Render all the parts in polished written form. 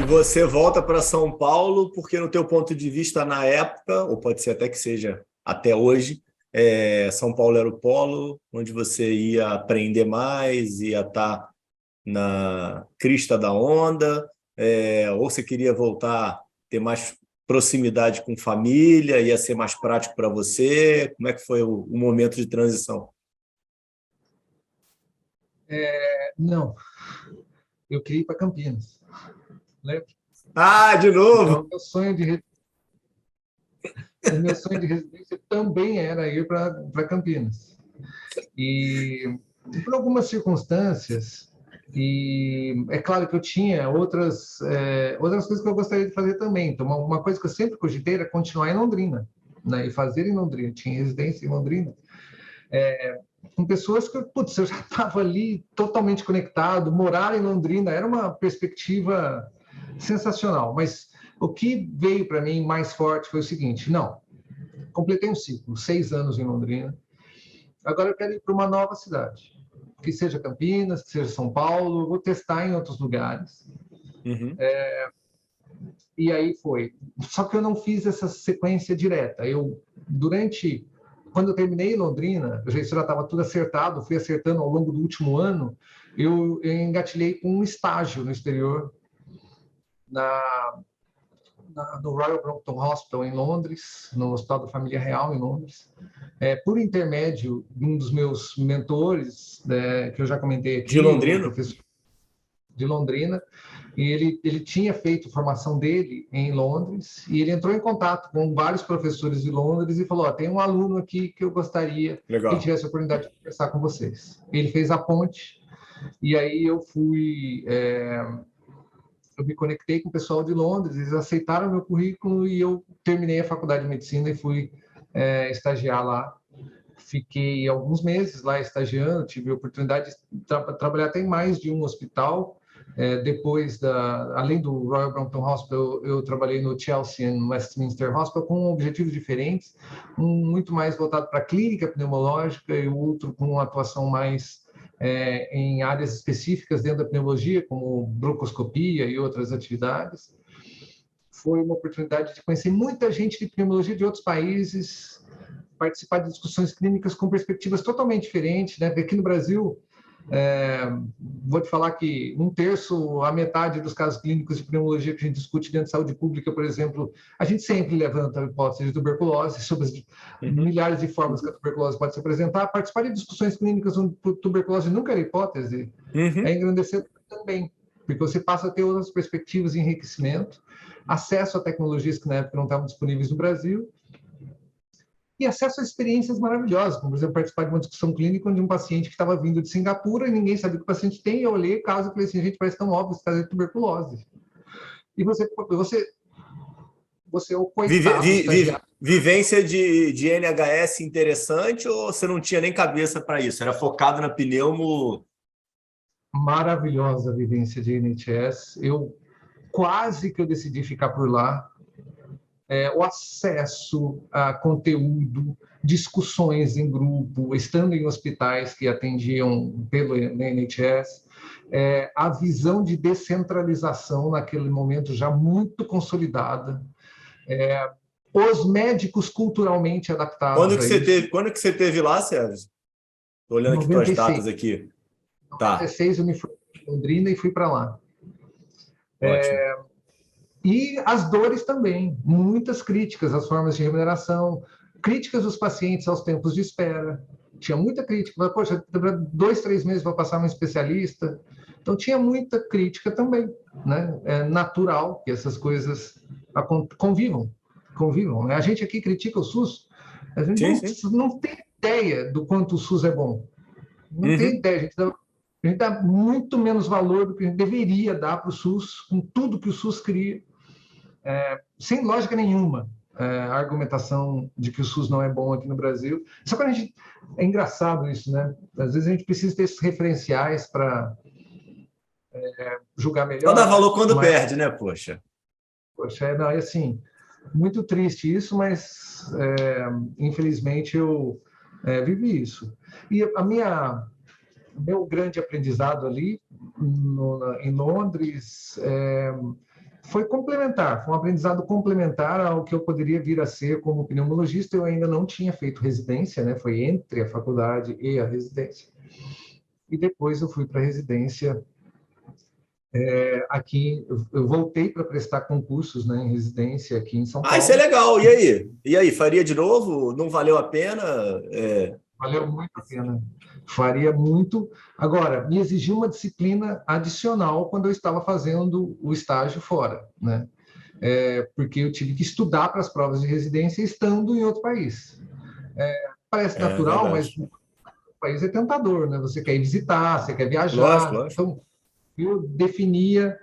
você volta para São Paulo porque, no teu ponto de vista, na época, ou pode ser até que seja até hoje, São Paulo era o polo onde você ia aprender mais, ia estar na crista da onda, ou você queria voltar, ter mais proximidade com família, ia ser mais prático para você? Como é que foi o momento de transição? Não, eu queria ir para Campinas, lembra? Ah, de novo? Então, o meu sonho de residência também era ir para Campinas. E por algumas circunstâncias, e é claro que eu tinha outras coisas que eu gostaria de fazer também. Então, uma coisa que eu sempre cogitei era continuar em Londrina, né? E fazer em Londrina. Tinha residência em Londrina, com pessoas que, putz, eu já estava ali totalmente conectado. Morar em Londrina era uma perspectiva sensacional. Mas o que veio para mim mais forte foi o seguinte: não, completei um ciclo, 6 anos em Londrina. Agora eu quero ir para uma nova cidade, que seja Campinas, que seja São Paulo, vou testar em outros lugares. Uhum. E aí foi. Só que eu não fiz essa sequência direta. Quando eu terminei em Londrina, já estava tudo acertado, fui acertando ao longo do último ano, eu engatilhei com um estágio no exterior, na, no Royal Brompton Hospital, em Londres, no Hospital da Família Real, em Londres. Por intermédio de um dos meus mentores, que eu já comentei De aqui, o Londrina? professor de Londrina, e ele tinha feito a formação dele em Londres, e ele entrou em contato com vários professores de Londres e falou: tem um aluno aqui que eu gostaria que ele Legal. tivesse a oportunidade de conversar com vocês. Ele fez a ponte, e aí eu me conectei com o pessoal de Londres, eles aceitaram meu currículo e eu terminei a faculdade de medicina e fui estagiar lá. Fiquei alguns meses lá estagiando, tive a oportunidade de trabalhar até em mais de um hospital. Além do Royal Brompton Hospital, eu trabalhei no Chelsea and Westminster Hospital com objetivos diferentes, um muito mais voltado para a clínica pneumológica e o outro com uma atuação mais em áreas específicas dentro da pneumologia, como broncoscopia e outras atividades. Foi uma oportunidade de conhecer muita gente de pneumologia de outros países, participar de discussões clínicas com perspectivas totalmente diferentes, né? Porque aqui no Brasil, vou te falar que 1/3 a metade dos casos clínicos de pneumologia que a gente discute dentro de saúde pública, por exemplo, a gente sempre levanta a hipótese de tuberculose, sobre as Uhum. milhares de formas que a tuberculose pode se apresentar. Participar de discussões clínicas onde tuberculose nunca era hipótese Uhum. é engrandecedor também, porque você passa a ter outras perspectivas de enriquecimento, acesso a tecnologias que na época não estavam disponíveis no Brasil, e acesso a experiências maravilhosas, como, por exemplo, participar de uma discussão clínica onde um paciente que estava vindo de Singapura e ninguém sabia o que o paciente tem, eu olhei o caso e falei assim: gente, parece tão óbvio, esse caso é de tuberculose. E você é o coitado estagiário. Vivência de NHS interessante ou você não tinha nem cabeça para isso? Era focado na pneumo? Maravilhosa vivência de NHS. Quase que eu decidi ficar por lá. O acesso a conteúdo, discussões em grupo, estando em hospitais que atendiam pelo NHS, a visão de descentralização naquele momento já muito consolidada, os médicos culturalmente adaptados a isso. Quando que você teve lá, Sérgio? Estou Em olhando aqui tuas 96, datas aqui. Tá, 96 eu me fui para Londrina e fui para lá. ótimo. E as dores também, muitas críticas às formas de remuneração, críticas dos pacientes aos tempos de espera. Tinha muita crítica. Poxa, demora 2, 3 meses para passar um especialista. Então, tinha muita crítica também. Né? É natural que essas coisas convivam. Né? A gente aqui critica o SUS, a gente Sim, sim. não tem ideia do quanto o SUS é bom. Não tem Uhum. ideia. A gente dá muito menos valor do que a gente deveria dar para o SUS, com tudo que o SUS cria, sem lógica nenhuma, a argumentação de que o SUS não é bom aqui no Brasil. Só que é engraçado isso, né? Às vezes a gente precisa ter esses referenciais para julgar Só dá melhor, valor quando mas, perde, né, poxa? poxa, não, é assim, muito triste isso, mas infelizmente eu vivi isso. E meu grande aprendizado ali em Londres foi complementar, foi um aprendizado complementar ao que eu poderia vir a ser como pneumologista. Eu ainda não tinha feito residência, né? Foi entre a faculdade e a residência. E depois eu fui para a residência aqui. Eu voltei para prestar concursos, né, em residência aqui em São Ah, isso é Paulo. legal. E aí? E aí, faria de novo? Não valeu a pena? Valeu muito a pena. Faria muito. Agora, me exigiu uma disciplina adicional quando eu estava fazendo o estágio fora, né? Porque eu tive que estudar para as provas de residência estando em outro país. Parece É natural, mas verdade. o país é tentador, né? Você quer ir visitar, você quer Lógico, viajar. lógico. Então, eu definia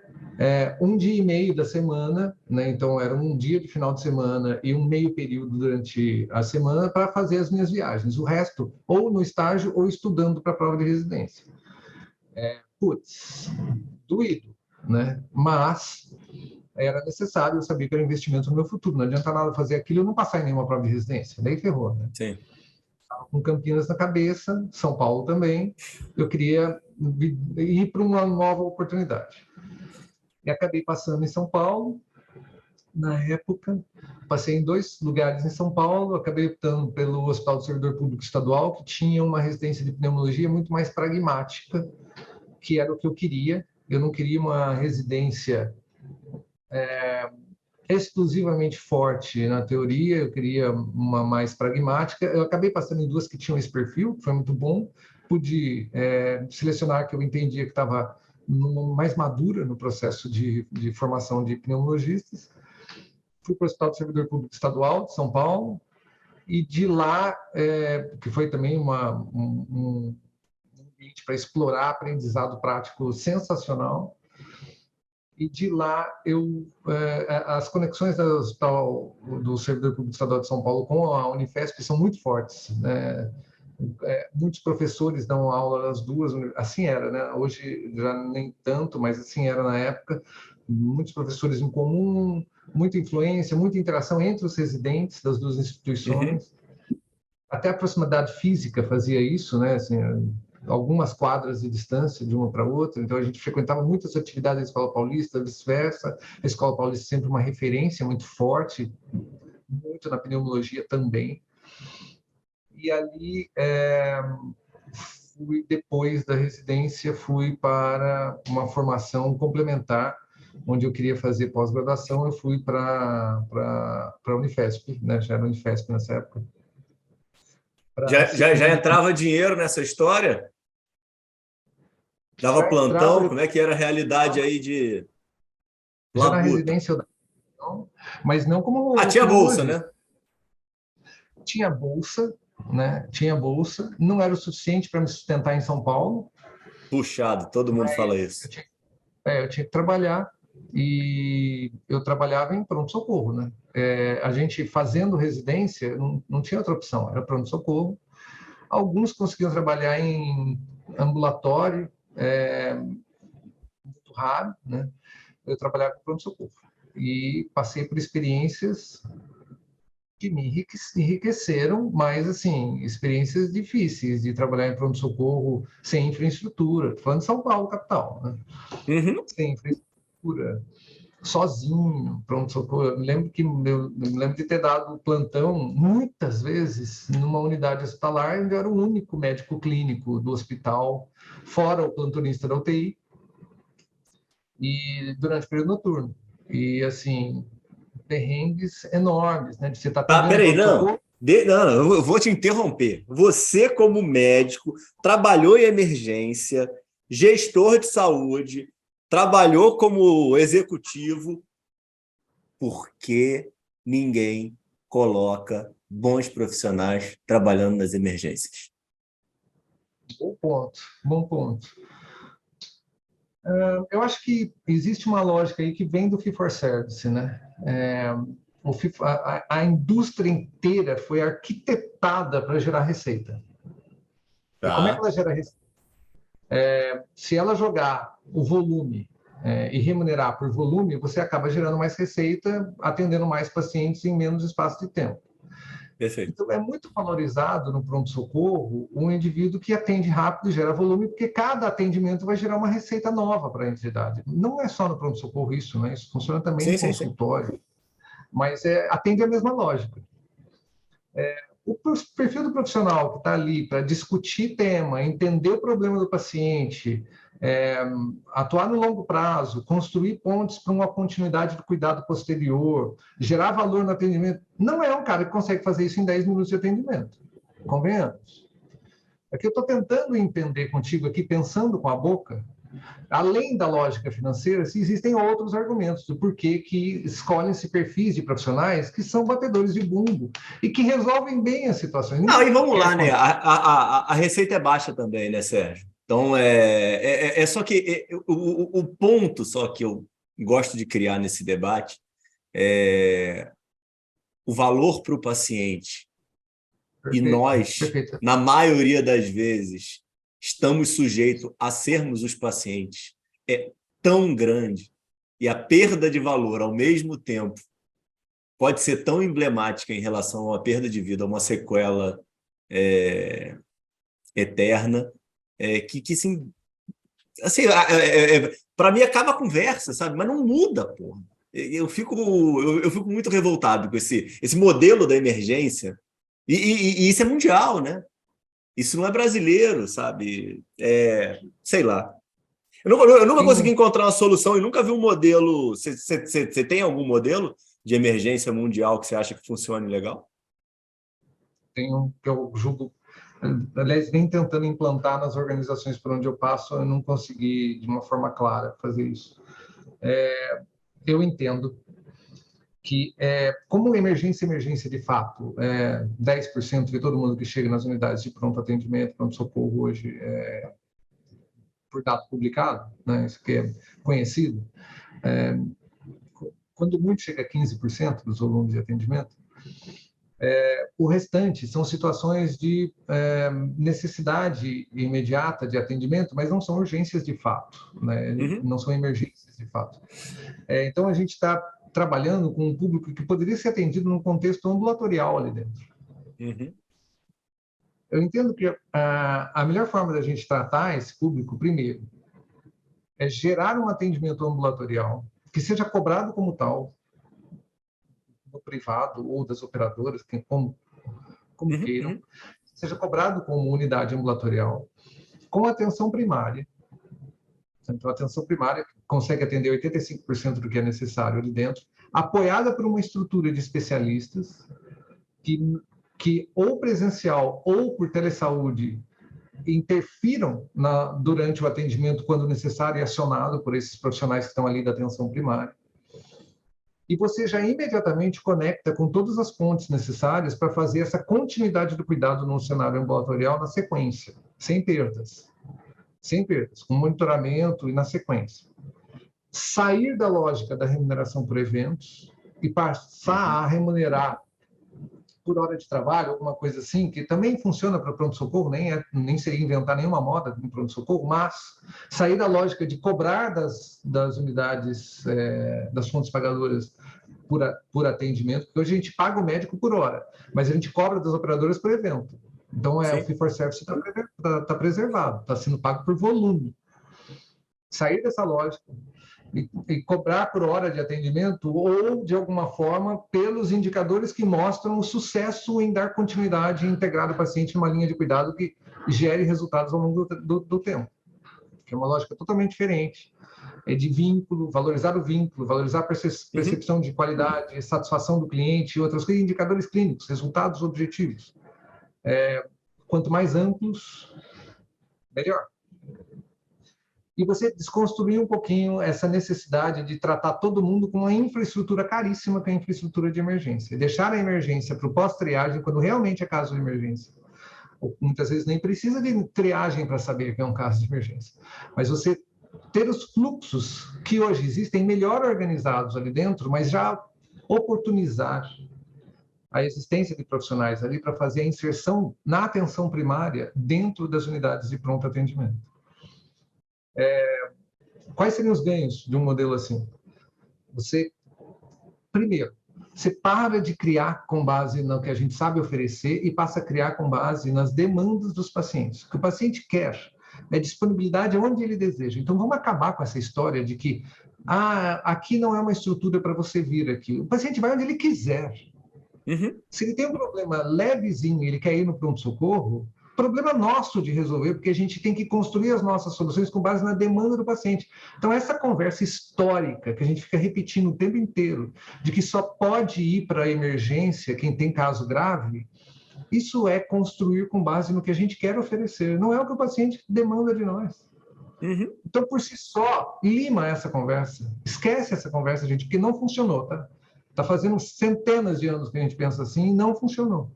um dia e meio da semana, né? Então era um dia de final de semana e um meio período durante a semana para fazer as minhas viagens. O resto, ou no estágio ou estudando para a prova de residência. Putz, doído, né? Mas era necessário, eu sabia que era um investimento no meu futuro. Não adianta nada fazer aquilo e não passar em nenhuma prova de residência. Daí ferrou, né? Sim. Com Campinas na cabeça, São Paulo também. Eu queria ir para uma nova oportunidade. E acabei passando em São Paulo, na época. Passei em 2 lugares em São Paulo, acabei optando pelo Hospital do Servidor Público Estadual, que tinha uma residência de pneumologia muito mais pragmática, que era o que eu queria. Eu não queria uma residência exclusivamente forte na teoria, eu queria uma mais pragmática. Eu acabei passando em 2 que tinham esse perfil, que foi muito bom. Pude selecionar que eu entendia que estava mais madura no processo de formação de pneumologistas. Fui para o Hospital do Servidor Público Estadual de São Paulo, e de lá, que foi também um ambiente para explorar aprendizado prático sensacional. E de lá, as conexões do Hospital do Servidor Público Estadual de São Paulo com a Unifesp são muito fortes, né? Muitos professores dão aula nas duas, assim era, né? Hoje já nem tanto, mas assim era na época. Muitos professores em comum, muita influência, muita interação entre os residentes das duas Uhum. instituições. Até a proximidade física fazia isso, né? Assim, algumas quadras de distância de uma para outra, então a gente frequentava muitas atividades da Escola Paulista, vice-versa. A Escola Paulista sempre uma referência muito forte, muito na pneumologia também. E ali, depois da residência, fui para uma formação complementar, onde eu queria fazer pós-graduação. Eu fui para a Unifesp, né? Já era Unifesp nessa época, para a Já disciplina de... entrava dinheiro nessa história? Dava Já entrava, plantão? Como é que era a realidade aí de já na labuta? residência eu dava, mas não Ah, como tinha bolsa, pneumologista. né? Tinha bolsa, né? Tinha bolsa, não era o suficiente para me sustentar em São Paulo, Puxado, todo mundo fala mas isso. eu tinha que trabalhar, e eu trabalhava em pronto-socorro, né? A gente fazendo residência, não tinha outra opção, era pronto-socorro. Alguns conseguiam trabalhar em ambulatório, muito raro, né? Eu trabalhava em pronto-socorro e passei por experiências que me enriqueceram, mas, assim, experiências difíceis de trabalhar em pronto-socorro sem infraestrutura. Estou falando de São Paulo, capital, né? Uhum. Sem infraestrutura, sozinho, pronto-socorro. Eu me lembro me lembro de ter dado plantão muitas vezes numa unidade hospitalar, onde eu era o único médico clínico do hospital, fora o plantonista da UTI, e durante o período noturno. E, assim, perrengues enormes, né? De você estar Tá, atendendo peraí, não. pronto-socorro. Não, eu vou te interromper. Você, como médico, trabalhou em emergência, gestor de saúde, trabalhou como executivo. Por que ninguém coloca bons profissionais trabalhando nas emergências? Bom ponto, bom ponto. Eu acho que existe uma lógica aí que vem do fee for service, né? A indústria inteira foi arquitetada para gerar receita. E como é que Tá. ela gera receita? Se ela jogar o volume e remunerar por volume, você acaba gerando mais receita, atendendo mais pacientes em menos espaço de tempo. Perfeito. Então, é muito valorizado no pronto-socorro um indivíduo que atende rápido e gera volume, porque cada atendimento vai gerar uma receita nova para a entidade. Não é só no pronto-socorro isso, né? Isso funciona também Sim, no sim, sim. consultório, mas atende a mesma lógica. O perfil do profissional que está ali para discutir tema, entender o problema do paciente, atuar no longo prazo, construir pontes para uma continuidade do cuidado posterior, gerar valor no atendimento, não é um cara que consegue fazer isso em 10 minutos de atendimento. Convenhamos. É que eu estou tentando entender contigo aqui, pensando com a boca, além da lógica financeira, se existem outros argumentos do porquê que escolhem-se perfis de profissionais que são batedores de bumbo e que resolvem bem as situações. Não, e Ninguém vamos quer lá, né? A receita é baixa também, né, Sérgio? Então, é só que o ponto só que eu gosto de criar nesse debate é o valor para o paciente. E Perfeito, nós, perfeito. na maioria das vezes, estamos sujeitos a sermos os pacientes. É tão grande e a perda de valor, ao mesmo tempo, pode ser tão emblemática em relação a uma perda de vida, a uma sequela eterna, que assim, para mim acaba a conversa, sabe? Mas não muda, porra. Eu fico muito revoltado com esse modelo da emergência, e isso é mundial, né? Isso não é brasileiro, sabe? Sei lá. Eu nunca consegui Tem, encontrar uma solução e nunca vi um modelo. Você tem algum modelo de emergência mundial que você acha que funcione legal? tem um que eu julgo, aliás, vem tentando implantar nas organizações por onde eu passo, eu não consegui, de uma forma clara, fazer isso. Eu entendo que, como emergência de fato, 10% de todo mundo que chega nas unidades de pronto atendimento, pronto-socorro hoje, por dado publicado, né, isso que é conhecido, quando muito chega a 15% dos volumes de atendimento, o restante são situações de necessidade imediata de atendimento, mas não são urgências de fato, né? Uhum, Não são emergências de fato. Então, a gente está trabalhando com um público que poderia ser atendido num contexto ambulatorial ali dentro. uhum, Eu entendo que a melhor forma da gente tratar esse público, primeiro, é gerar um atendimento ambulatorial que seja cobrado como tal, no privado ou das operadoras, como uhum, queiram, uhum, seja cobrado como unidade ambulatorial, com atenção primária. Então, a atenção primária consegue atender 85% do que é necessário ali dentro, apoiada por uma estrutura de especialistas que ou presencial ou por telesaúde interfiram durante o atendimento quando necessário e acionado por esses profissionais que estão ali da atenção primária. E você já imediatamente conecta com todas as pontes necessárias para fazer essa continuidade do cuidado no cenário ambulatorial na sequência, sem perdas, com monitoramento e na sequência. Sair da lógica da remuneração por eventos e passar uhum. a remunerar por hora de trabalho, alguma coisa assim, que também funciona para pronto-socorro, nem seria inventar nenhuma moda no pronto-socorro, mas sair da lógica de cobrar das unidades, das fontes pagadoras por atendimento, porque hoje a gente paga o médico por hora, mas a gente cobra das operadoras por evento. Então, o Sim. fee for service está preservado, está sendo pago por volume. Sair dessa lógica e cobrar por hora de atendimento ou, de alguma forma, pelos indicadores que mostram o sucesso em dar continuidade e integrar o paciente numa linha de cuidado que gere resultados ao longo do tempo, que é uma lógica totalmente diferente. É de vínculo, valorizar a Uhum. percepção de qualidade, satisfação do cliente e outras coisas, indicadores clínicos, resultados objetivos. Quanto mais amplos, melhor. E você desconstruir um pouquinho essa necessidade de tratar todo mundo com uma infraestrutura caríssima, que é a infraestrutura de emergência. Deixar a emergência para o pós-triagem, quando realmente é caso de emergência. Ou, muitas vezes nem precisa de triagem para saber que é um caso de emergência. Mas você ter os fluxos que hoje existem melhor organizados ali dentro, mas já oportunizar a existência de profissionais ali para fazer a inserção na atenção primária dentro das unidades de pronto atendimento. Quais seriam os ganhos de um modelo assim? Você, primeiro, Você para de criar com base no que a gente sabe oferecer e passa a criar com base nas demandas dos pacientes. O que o paciente quer é disponibilidade onde ele deseja. Então, vamos acabar com essa história de que aqui não é uma estrutura para você vir aqui. O paciente vai onde ele quiser. Se ele tem um problema levezinho e ele quer ir no pronto-socorro, problema nosso de resolver, porque a gente tem que construir as nossas soluções com base na demanda do paciente. Então, essa conversa histórica que a gente fica repetindo o tempo inteiro, de que só pode ir para a emergência quem tem caso grave, isso é construir com base no que a gente quer oferecer, não é o que o paciente demanda de nós. Então, por si só, lima essa conversa, esquece essa conversa, gente, porque não funcionou, tá? Está fazendo centenas de anos que a gente pensa assim e não funcionou.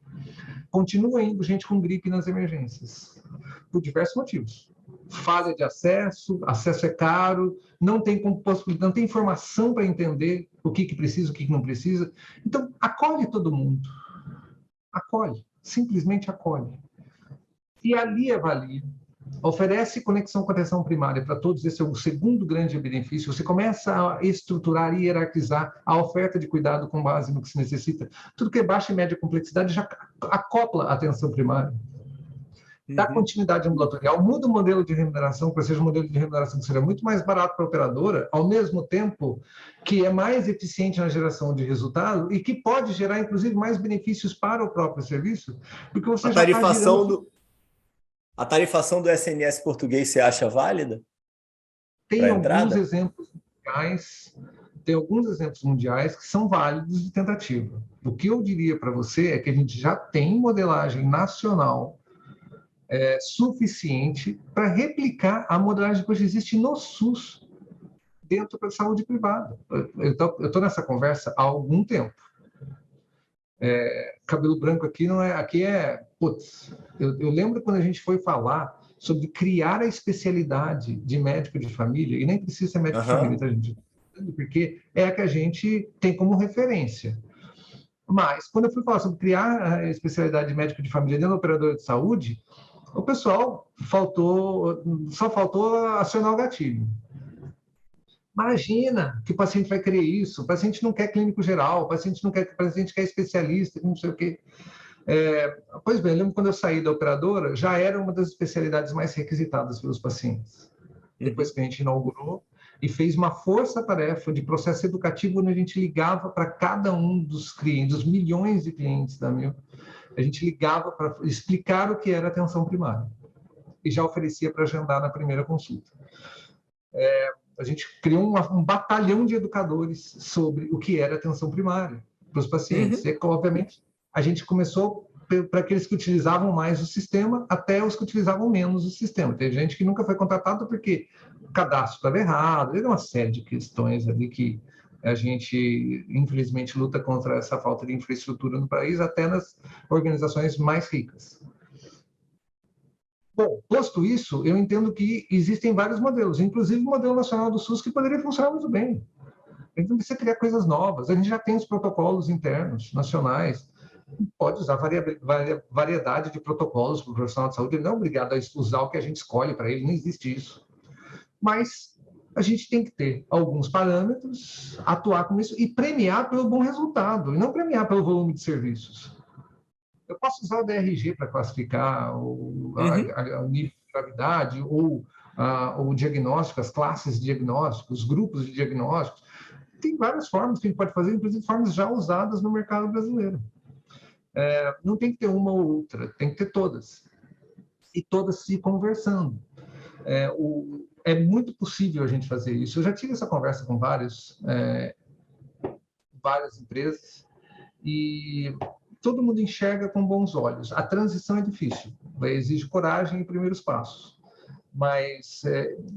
Continua indo gente com gripe nas emergências, por diversos motivos. Falha de acesso, acesso é caro, não tem possibilidade, não tem informação para entender o que precisa, o que não precisa. Então, acolhe todo mundo. Acolhe, simplesmente acolhe. E ali avalia. Oferece conexão com a atenção primária para todos, esse é o segundo grande benefício. Você começa a estruturar e hierarquizar a oferta de cuidado com base no que se necessita. Tudo que é baixa e média complexidade já acopla a atenção primária. Dá continuidade ambulatorial, muda o modelo de remuneração para seja um modelo de remuneração que seja muito mais barato para a operadora, ao mesmo tempo que é mais eficiente na geração de resultado e que pode gerar, inclusive, mais benefícios para o próprio serviço, porque você já está girando... A tarifação do SNS português você acha válida? Tem alguns exemplos mundiais que são válidos de tentativa. O que eu diria para você é que a gente já tem modelagem nacional suficiente para replicar a modelagem que hoje existe no SUS dentro da saúde privada. Eu estou nessa conversa há algum tempo. Cabelo branco aqui não é... Aqui é... Putz, eu lembro quando a gente foi falar sobre criar a especialidade de médico de família, e nem precisa ser médico de família, tá, gente? Porque é a que a gente tem como referência. Mas, quando eu fui falar sobre criar a especialidade de médico de família dentro da operadora de saúde, o pessoal só faltou acionar o gatilho. Imagina que o paciente vai querer isso, o paciente não quer clínico geral, o paciente quer especialista, não sei o quê. Pois bem, eu lembro quando eu saí da operadora, já era uma das especialidades mais requisitadas pelos pacientes. Depois que a gente inaugurou e fez uma força-tarefa de processo educativo, onde a gente ligava para cada um dos clientes, dos milhões de clientes da Mil, a gente ligava para explicar o que era atenção primária e já oferecia para agendar na primeira consulta. A gente criou um batalhão de educadores sobre o que era atenção primária para os pacientes. E, obviamente, a gente começou para aqueles que utilizavam mais o sistema até os que utilizavam menos o sistema. Tem gente que nunca foi contratado porque o cadastro estava errado, tem uma série de questões ali que a gente, infelizmente, luta contra essa falta de infraestrutura no país, até nas organizações mais ricas. Bom, posto isso, eu entendo que existem vários modelos, inclusive o modelo nacional do SUS, que poderia funcionar muito bem. A gente não precisa criar coisas novas, a gente já tem os protocolos internos, nacionais, pode usar variedade de protocolos para o profissional de saúde, ele não é obrigado a usar o que a gente escolhe para ele, não existe isso. Mas a gente tem que ter alguns parâmetros, atuar com isso e premiar pelo bom resultado, e não premiar pelo volume de serviços. Eu posso usar o DRG para classificar o nível de gravidade ou o diagnóstico, as classes de diagnósticos, os grupos de diagnósticos. Tem várias formas que a gente pode fazer, inclusive formas já usadas no mercado brasileiro. Não tem que ter uma ou outra, tem que ter todas. E todas se conversando. É muito possível a gente fazer isso. Eu já tive essa conversa com várias empresas e todo mundo enxerga com bons olhos. A transição é difícil, exige coragem e primeiros passos. Mas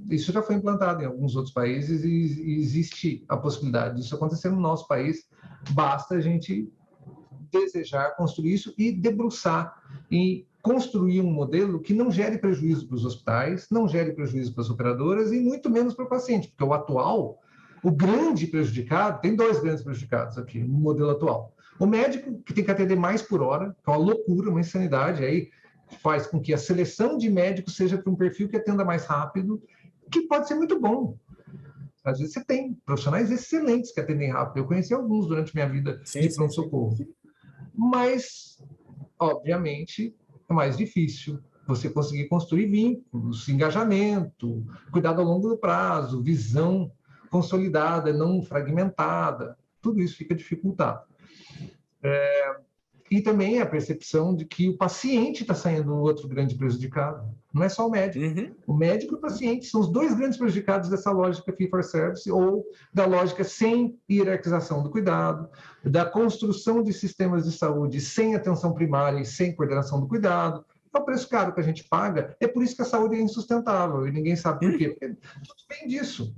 isso já foi implantado em alguns outros países e existe a possibilidade disso acontecer no nosso país. Basta a gente desejar construir isso e debruçar em construir um modelo que não gere prejuízo para os hospitais, não gere prejuízo para as operadoras e muito menos para o paciente, porque o atual, o grande prejudicado, tem dois grandes prejudicados aqui no modelo atual. O médico, que tem que atender mais por hora, que é uma loucura, uma insanidade, aí faz com que a seleção de médicos seja para um perfil que atenda mais rápido, que pode ser muito bom. Às vezes você tem profissionais excelentes que atendem rápido. Eu conheci alguns durante minha vida Sim, de sim, sim. pronto-socorro. Mas, obviamente, é mais difícil você conseguir construir vínculos, engajamento, cuidado ao longo do prazo, visão consolidada, não fragmentada. Tudo isso fica dificultado. E também a percepção de que o paciente está saindo outro grande prejudicado. Não é só o médico. Uhum. O médico e o paciente são os dois grandes prejudicados dessa lógica fee-for-service ou da lógica sem hierarquização do cuidado, da construção de sistemas de saúde sem atenção primária e sem coordenação do cuidado. É o preço caro que a gente paga. É por isso que a saúde é insustentável e ninguém sabe por quê. Porque tudo vem disso.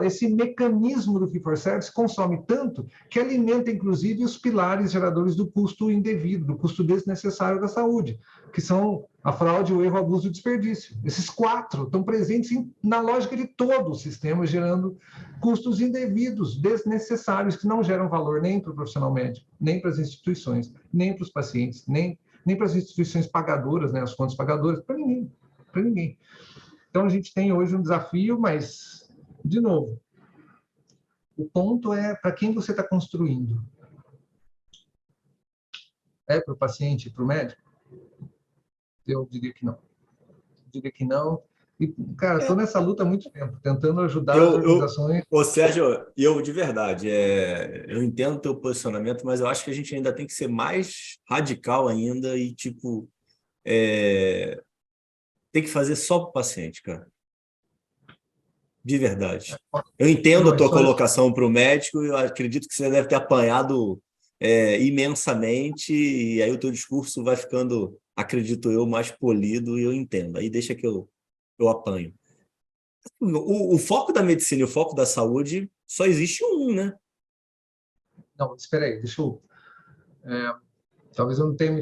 Esse mecanismo do fee-for-service consome tanto que alimenta, inclusive, os pilares geradores do custo indevido, do custo desnecessário da saúde, que são a fraude, o erro, o abuso e o desperdício. Esses 4 estão presentes na lógica de todo o sistema, gerando custos indevidos, desnecessários, que não geram valor nem para o profissional médico, nem para as instituições, nem para os pacientes, nem para as instituições pagadoras, né, as fontes pagadoras, para ninguém, para ninguém. Então, a gente tem hoje um desafio, mas, de novo, o ponto é para quem você está construindo. É para o paciente, para o médico? Eu diria que não. Eu diria que não. E, cara, estou nessa luta há muito tempo, tentando ajudar as organizações. Ô, Sérgio, eu de verdade, eu entendo o teu posicionamento, mas eu acho que a gente ainda tem que ser mais radical ainda e, tipo, tem que fazer só para o paciente, cara. De verdade. Eu entendo Não, a tua isso colocação para o médico, eu acredito que você deve ter apanhado imensamente, e aí o teu discurso vai ficando, acredito eu, mais polido, e eu entendo. Aí deixa que eu apanho. O foco da medicina e o foco da saúde só existe um, né? Não, espera aí, deixa eu... talvez eu não tenha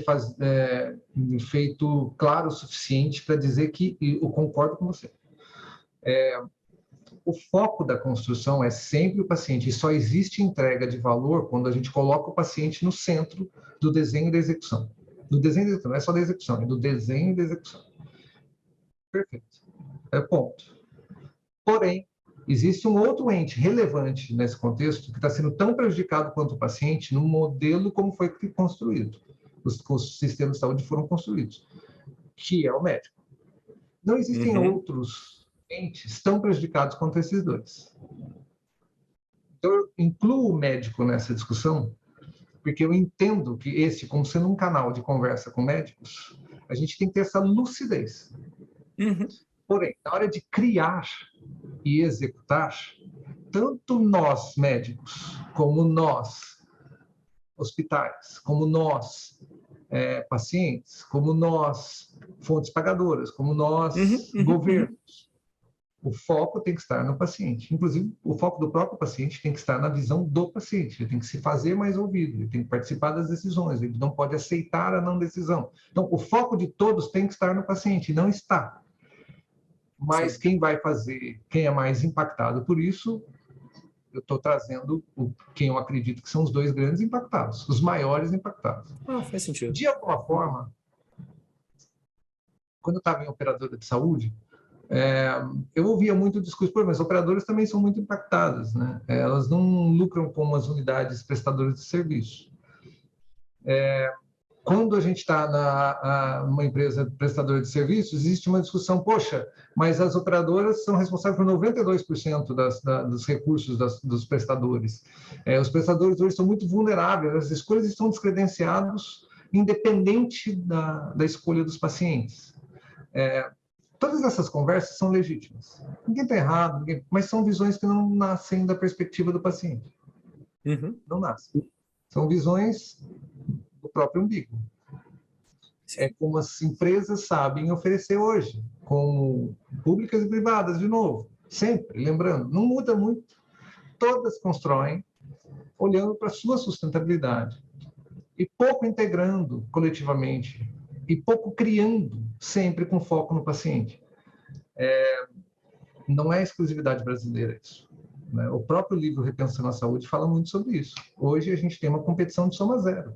me feito claro o suficiente para dizer que eu concordo com você. O foco da construção é sempre o paciente, e só existe entrega de valor quando a gente coloca o paciente no centro do desenho e da execução. Do desenho e da execução, não é só da execução, é do desenho e da execução. Perfeito. É ponto. Porém, existe um outro ente relevante nesse contexto que está sendo tão prejudicado quanto o paciente no modelo como foi construído. Os sistemas de saúde foram construídos, que é o médico. Não existem outros entes tão prejudicados quanto esses dois. Então, eu incluo o médico nessa discussão, porque eu entendo que como sendo um canal de conversa com médicos, a gente tem que ter essa lucidez. Porém, na hora de criar e executar, tanto nós, médicos, como nós, hospitais, como nós, pacientes, como nós, fontes pagadoras, como nós, governos, o foco tem que estar no paciente. Inclusive, o foco do próprio paciente tem que estar na visão do paciente. Ele tem que se fazer mais ouvido, ele tem que participar das decisões, ele não pode aceitar a não decisão. Então, o foco de todos tem que estar no paciente, e não está. Mas Sim. Quem vai fazer, quem é mais impactado por isso, eu estou trazendo quem eu acredito que são os dois grandes impactados, os maiores impactados. Faz sentido. De alguma forma, quando eu estava em operadora de saúde, eu ouvia muito o discurso, mas as operadoras também são muito impactadas, né? Elas não lucram como as unidades prestadoras de serviço. Quando a gente está numa empresa prestadora de serviços, existe uma discussão, poxa, mas as operadoras são responsáveis por 92% dos recursos dos prestadores. Os prestadores hoje são muito vulneráveis, as escolhas estão descredenciadas independente da escolha dos pacientes. Todas essas conversas são legítimas. Ninguém está errado, mas são visões que não nascem da perspectiva do paciente. Não nascem. São visões do próprio umbigo. É como as empresas sabem oferecer hoje, como públicas e privadas, de novo. Sempre, lembrando, não muda muito. Todas constroem olhando para a sua sustentabilidade. E pouco integrando coletivamente. E pouco criando, sempre com foco no paciente. Não é exclusividade brasileira isso. Né? O próprio livro Repensando a Saúde fala muito sobre isso. Hoje a gente tem uma competição de soma zero.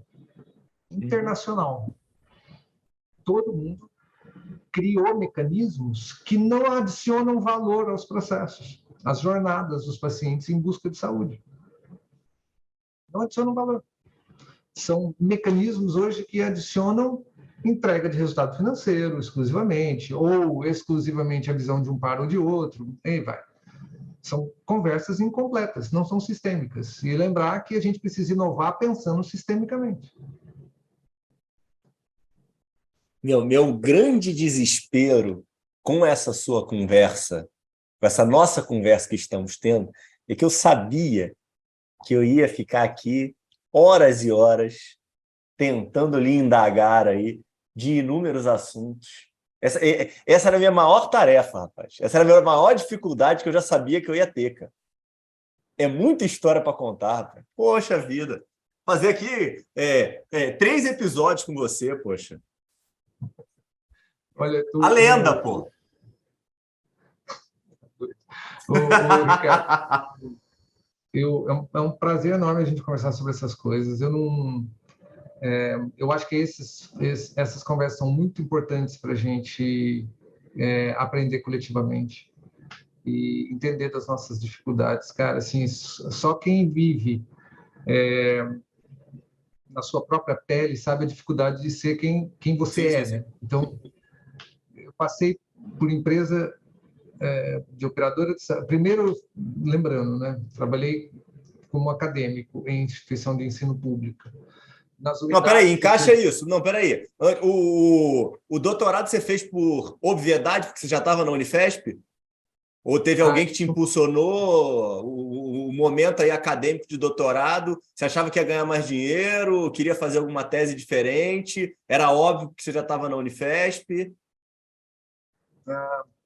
Internacional. Todo mundo criou mecanismos que não adicionam valor aos processos. as jornadas dos pacientes em busca de saúde. Não adicionam valor. São mecanismos hoje que adicionam entrega de resultado financeiro exclusivamente, ou exclusivamente a visão de um par ou de outro, e vai. São conversas incompletas, não são sistêmicas. E lembrar que a gente precisa inovar pensando sistemicamente. Meu grande desespero com essa sua conversa, com essa nossa conversa que estamos tendo, é que eu sabia que eu ia ficar aqui horas e horas tentando lhe indagar aí de inúmeros assuntos. Essa era a minha maior tarefa, rapaz. Essa era a minha maior dificuldade que eu já sabia que eu ia ter, cara. É muita história para contar, rapaz. Poxa vida. Fazer aqui 3 episódios com você, poxa. Olha, A lenda, pô. Ricardo, é um prazer enorme a gente conversar sobre essas coisas. Eu acho que essas conversas são muito importantes para a gente aprender coletivamente e entender das nossas dificuldades. Cara, assim, só quem vive na sua própria pele sabe a dificuldade de ser quem você é, né? Então, eu passei por empresa de operadora de saúde. Primeiro, lembrando, né? Trabalhei como acadêmico em instituição de ensino pública. Não, peraí, encaixa isso. Não, peraí. O doutorado você fez por obviedade, porque você já estava na Unifesp? Ou teve alguém que te impulsionou o momento aí acadêmico de doutorado? Você achava que ia ganhar mais dinheiro? Queria fazer alguma tese diferente? Era óbvio que você já estava na Unifesp?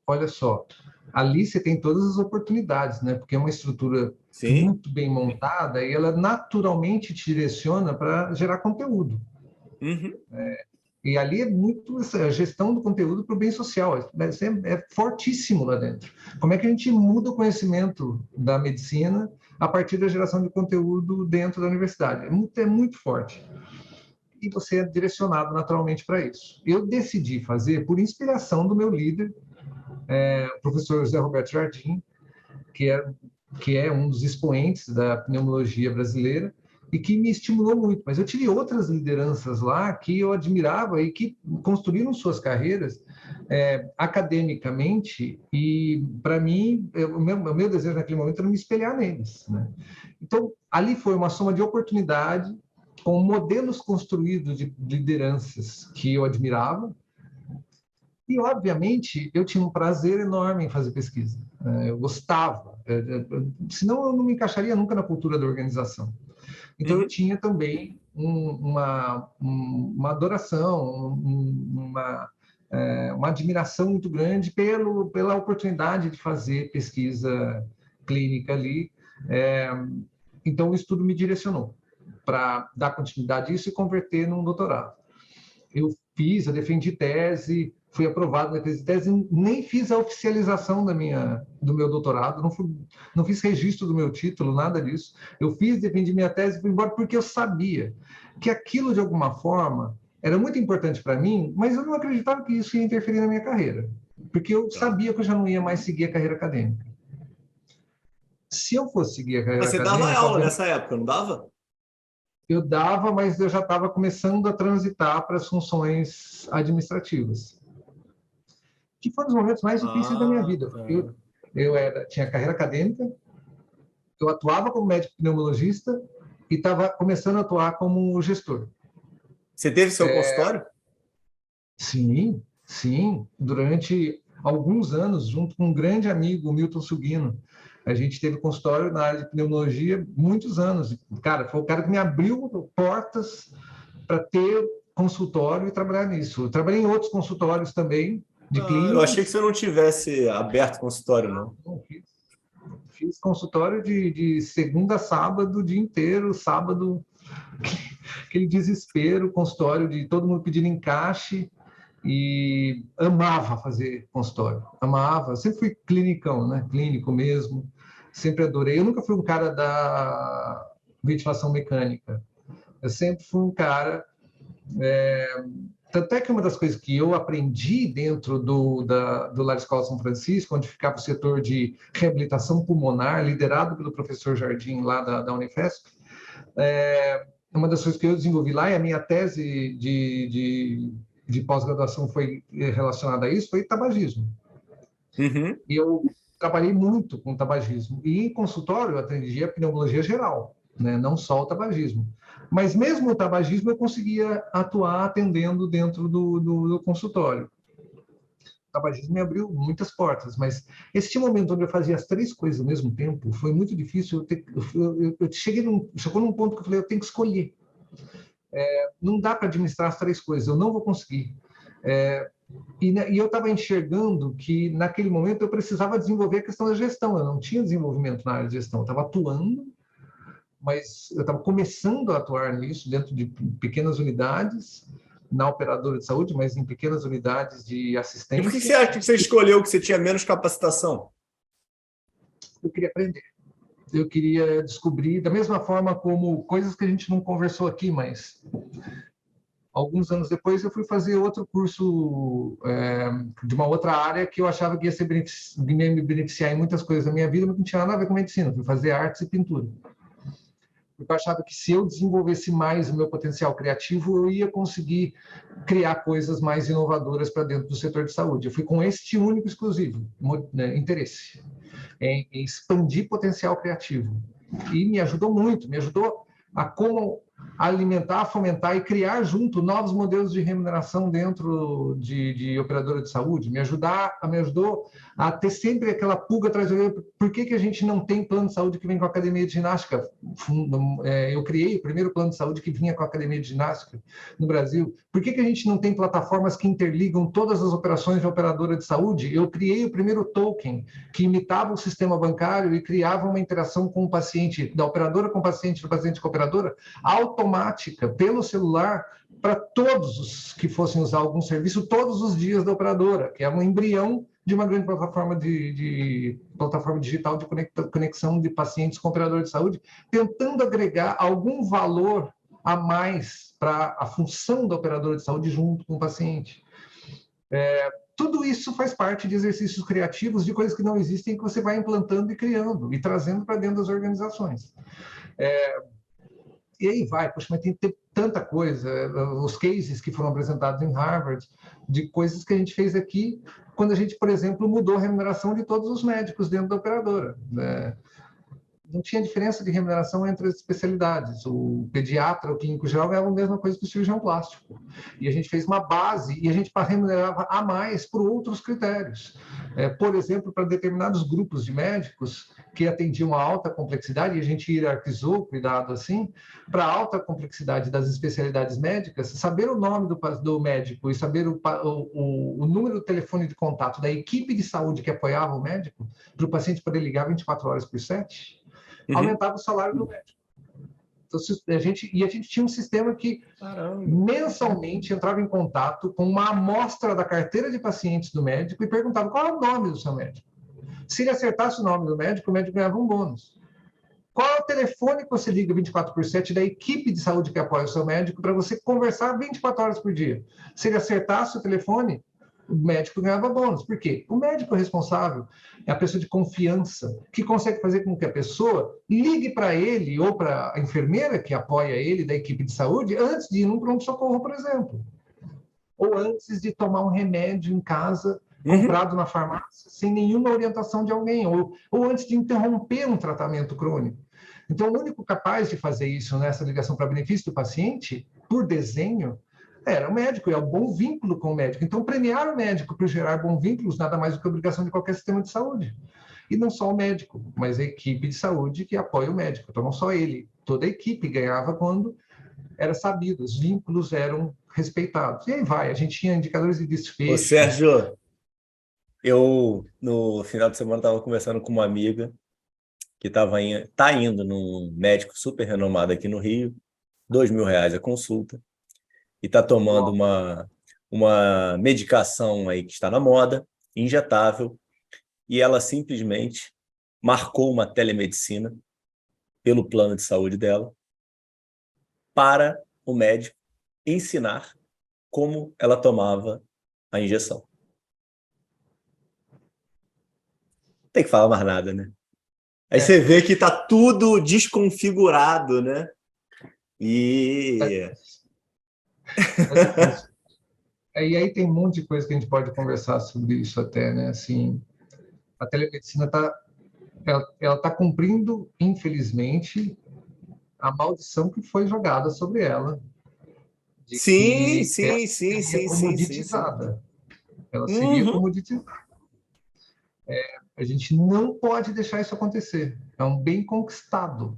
Olha só, ali você tem todas as oportunidades, né? Porque é uma estrutura Sim. muito bem montada e ela naturalmente te direciona para gerar conteúdo. Uhum. E ali é muito a gestão do conteúdo para o bem social. É fortíssimo lá dentro. Como é que a gente muda o conhecimento da medicina a partir da geração de conteúdo dentro da universidade? É muito forte. E você é direcionado naturalmente para isso. Eu decidi fazer por inspiração do meu líder, o professor José Roberto Jardim, que é um dos expoentes da pneumologia brasileira e que me estimulou muito. Mas eu tive outras lideranças lá que eu admirava e que construíram suas carreiras academicamente e, para mim, o meu desejo naquele momento era me espelhar neles, né? Então, ali foi uma soma de oportunidade com modelos construídos de lideranças que eu admirava. E, obviamente, eu tinha um prazer enorme em fazer pesquisa. Eu gostava. Senão, eu não me encaixaria nunca na cultura da organização. Então, eu tinha também uma adoração, uma admiração muito grande pela oportunidade de fazer pesquisa clínica ali. Então, o estudo me direcionou para dar continuidade a isso e converter num doutorado. Eu defendi tese, fui aprovado na tese, nem fiz a oficialização do meu doutorado, não fiz registro do meu título, nada disso. Eu defendi minha tese e fui embora porque eu sabia que aquilo, de alguma forma, era muito importante para mim, mas eu não acreditava que isso ia interferir na minha carreira, porque eu sabia que eu já não ia mais seguir a carreira acadêmica. Se eu fosse seguir a carreira Mas você acadêmica... dava aula nessa época, não dava? Eu dava, mas eu já estava começando a transitar para as funções administrativas, que foram os momentos mais difíceis da minha vida. Tá. Tinha carreira acadêmica, eu atuava como médico pneumologista e estava começando a atuar como gestor. Você teve seu consultório? Sim, sim. Durante alguns anos, junto com um grande amigo, o Milton Sugino, a gente teve consultório na área de pneumologia muitos anos. Cara, foi o cara que me abriu portas para ter consultório e trabalhar nisso. Eu trabalhei em outros consultórios também, de Eu achei que clínicas. você não tivesse aberto consultório, não. Não fiz consultório de segunda a sábado, o dia inteiro, sábado, aquele desespero, consultório de todo mundo pedindo encaixe, e amava fazer consultório, amava, sempre fui clinicão, né? Clínico mesmo, sempre adorei. Eu nunca fui um cara da ventilação mecânica, eu sempre fui um cara Tanto é que uma das coisas que eu aprendi dentro do Lar Escola São Francisco, onde ficava o setor de reabilitação pulmonar, liderado pelo professor Jardim, lá da Unifesp, uma das coisas que eu desenvolvi lá, e a minha tese de pós-graduação foi relacionada a isso, foi tabagismo. Uhum. E eu trabalhei muito com tabagismo. E em consultório eu atendia pneumologia geral, né? Não só o tabagismo. Mas mesmo o tabagismo eu conseguia atuar atendendo dentro do consultório. O tabagismo me abriu muitas portas, mas esse momento onde eu fazia as 3 coisas ao mesmo tempo foi muito difícil. Eu chegou num ponto que eu falei, eu tenho que escolher. Não dá para administrar as 3 coisas, eu não vou conseguir. E eu estava enxergando que, naquele momento, eu precisava desenvolver a questão da gestão. Eu não tinha desenvolvimento na área de gestão. Eu estava atuando, mas eu estava começando a atuar nisso dentro de pequenas unidades, na operadora de saúde, mas em pequenas unidades de E por que assistência. você acha que você escolheu que você tinha menos capacitação? Eu queria aprender. Eu queria descobrir, da mesma forma como coisas que a gente não conversou aqui, mas alguns anos depois eu fui fazer outro curso de uma outra área que eu achava que ia me beneficiar em muitas coisas da minha vida, mas não tinha nada a ver com medicina. Eu fui fazer artes e pintura. Porque eu achava que se eu desenvolvesse mais o meu potencial criativo, eu ia conseguir criar coisas mais inovadoras para dentro do setor de saúde. Eu fui com este único exclusivo interesse em expandir potencial criativo. E me ajudou muito, me ajudou a como alimentar, fomentar e criar junto novos modelos de remuneração dentro de operadora de saúde, me ajudou a ter sempre aquela pulga atrás da orelha. Por que a gente não tem plano de saúde que vem com a academia de ginástica? Eu criei o primeiro plano de saúde que vinha com a academia de ginástica no Brasil. Por que a gente não tem plataformas que interligam todas as operações de operadora de saúde? Eu criei o primeiro token que imitava o sistema bancário e criava uma interação com o paciente, da operadora com o paciente, do paciente com a operadora, automática, pelo celular, para todos os que fossem usar algum serviço todos os dias da operadora, que é um embrião de uma grande plataforma plataforma digital de conexão de pacientes com operador de saúde, tentando agregar algum valor a mais para a função da operadora de saúde junto com o paciente. Tudo isso faz parte de exercícios criativos, de coisas que não existem, que você vai implantando e criando, e trazendo para dentro das organizações. E aí vai, poxa, mas tem tanta coisa, os cases que foram apresentados em Harvard, de coisas que a gente fez aqui, quando a gente, por exemplo, mudou a remuneração de todos os médicos dentro da operadora, né? Não tinha diferença de remuneração entre as especialidades. O pediatra, o clínico geral, ganhava a mesma coisa que o cirurgião plástico. E a gente fez uma base e a gente remunerava a mais por outros critérios. Por exemplo, para determinados grupos de médicos que atendiam a alta complexidade, e a gente hierarquizou o cuidado assim, para a alta complexidade das especialidades médicas, saber o nome do médico e saber o número do telefone de contato da equipe de saúde que apoiava o médico, para o paciente poder ligar 24 horas por 7, aumentava o salário do médico. Então, a gente tinha um sistema que mensalmente entrava em contato com uma amostra da carteira de pacientes do médico e perguntava qual é o nome do seu médico. Se ele acertasse o nome do médico, o médico ganhava um bônus. Qual é o telefone que você liga 24 por 7 da equipe de saúde que apoia o seu médico para você conversar 24 horas por dia? Se ele acertasse o telefone, o médico ganhava bônus. Por quê? O médico responsável é a pessoa de confiança que consegue fazer com que a pessoa ligue para ele ou para a enfermeira que apoia ele da equipe de saúde antes de ir num pronto-socorro, por exemplo. Ou antes de tomar um remédio em casa, comprado na farmácia, sem nenhuma orientação de alguém. Ou antes de interromper um tratamento crônico. Então, o único capaz de fazer isso nessa ligação para benefício do paciente, por desenho, era o médico, é o bom vínculo com o médico. Então, premiar o médico por gerar bons vínculos nada mais do que obrigação de qualquer sistema de saúde. E não só o médico, mas a equipe de saúde que apoia o médico. Então, não só ele, toda a equipe ganhava quando era sabido, os vínculos eram respeitados. E aí vai, a gente tinha indicadores de desfecho. Ô, Sérgio, eu, no final de semana, estava conversando com uma amiga que tá indo num médico super renomado aqui no Rio, R$ 2.000 a consulta, e está tomando uma medicação aí que está na moda, injetável, e ela simplesmente marcou uma telemedicina pelo plano de saúde dela para o médico ensinar como ela tomava a injeção. Não tem que falar mais nada, né? Aí você vê que está tudo desconfigurado, né? E... E aí tem um monte de coisa que a gente pode conversar sobre isso até, né? Assim, a telemedicina ela tá cumprindo, infelizmente, a maldição que foi jogada sobre ela, de Sim, que ela sim, sim, seria sim, sim, sim, sim. comoditizada. Ela seria Uhum. comoditizada. A gente não pode deixar isso acontecer. É um bem conquistado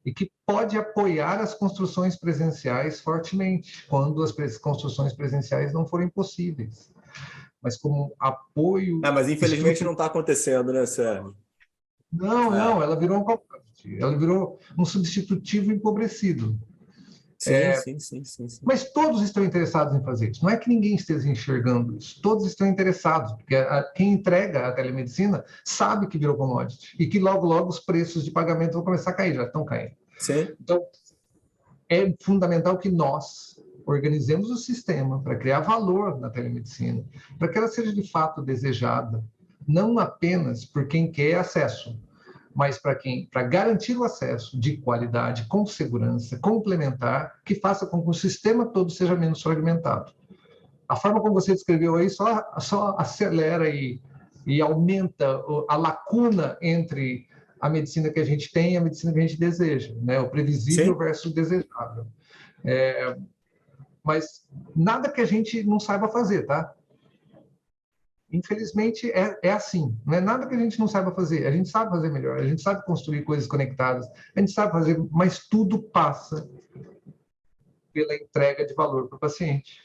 e que pode apoiar as construções presenciais fortemente, quando as construções presenciais não forem possíveis. Mas como apoio Mas infelizmente não estrutural. está acontecendo, né, Sérgio? Não, ela virou um calcante. Ela virou um substitutivo empobrecido. Sim, sim, sim, sim, sim. Mas todos estão interessados em fazer isso. Não é que ninguém esteja enxergando isso. Todos estão interessados, porque quem entrega a telemedicina sabe que virou commodity e que logo, logo os preços de pagamento vão começar a cair, já estão caindo. Sim. Então, é fundamental que nós organizemos o sistema para criar valor na telemedicina, para que ela seja de fato desejada, não apenas por quem quer acesso, mas para garantir o acesso de qualidade, com segurança, complementar, que faça com que o sistema todo seja menos fragmentado. A forma como você descreveu aí só acelera e aumenta a lacuna entre a medicina que a gente tem e a medicina que a gente deseja, né? O previsível Sim. versus o desejável. Mas nada que a gente não saiba fazer, tá? Infelizmente, é assim. Não é nada que a gente não saiba fazer. A gente sabe fazer melhor, a gente sabe construir coisas conectadas, a gente sabe fazer, mas tudo passa pela entrega de valor para o paciente,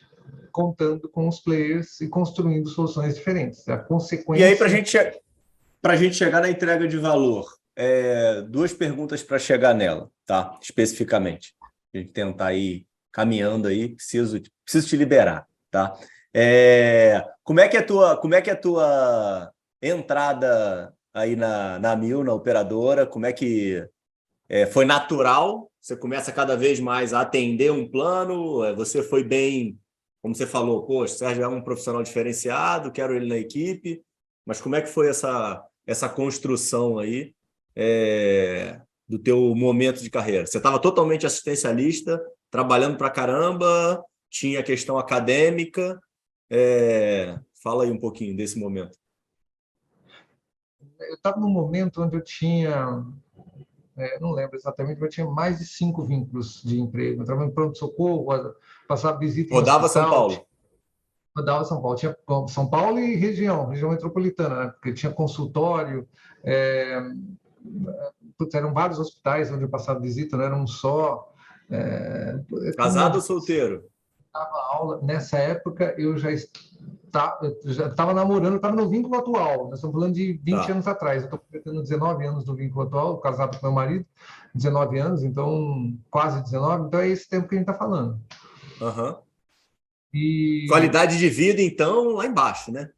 contando com os players e construindo soluções diferentes. A E aí, consequência... para a gente chegar na entrega de valor, duas perguntas para chegar nela, tá? Especificamente. A gente tentar ir caminhando aí, preciso te liberar, tá? Como é que é a tua entrada aí na Mil, na operadora? Como é que foi natural? Você começa cada vez mais a atender um plano? Você foi bem, como você falou, poxa, o Sérgio é um profissional diferenciado, quero ele na equipe. Mas como é que foi essa construção aí do teu momento de carreira? Você estava totalmente assistencialista, trabalhando para caramba, tinha questão acadêmica. Fala aí um pouquinho desse momento. Eu estava num momento onde eu tinha, não lembro exatamente, mas eu tinha mais de 5 vínculos de emprego. Eu trabalhava em pronto-socorro, passava visita em Rodava São hospital, Paulo? rodava São Paulo. Tinha São Paulo e região metropolitana, né? Porque tinha consultório, é, eram vários hospitais onde eu passava visita, não era um só. Tinha um Casado monte ou de coisa. solteiro? Dava aula. Nessa época, eu já estava namorando, estava no vínculo atual. Nós estamos falando de 20 Tá. anos atrás. Eu estou completando 19 anos do vínculo atual, casado com meu marido, 19 anos, então quase 19. Então é esse tempo que a gente está falando. Uhum. E Qualidade de vida, então, lá embaixo, né?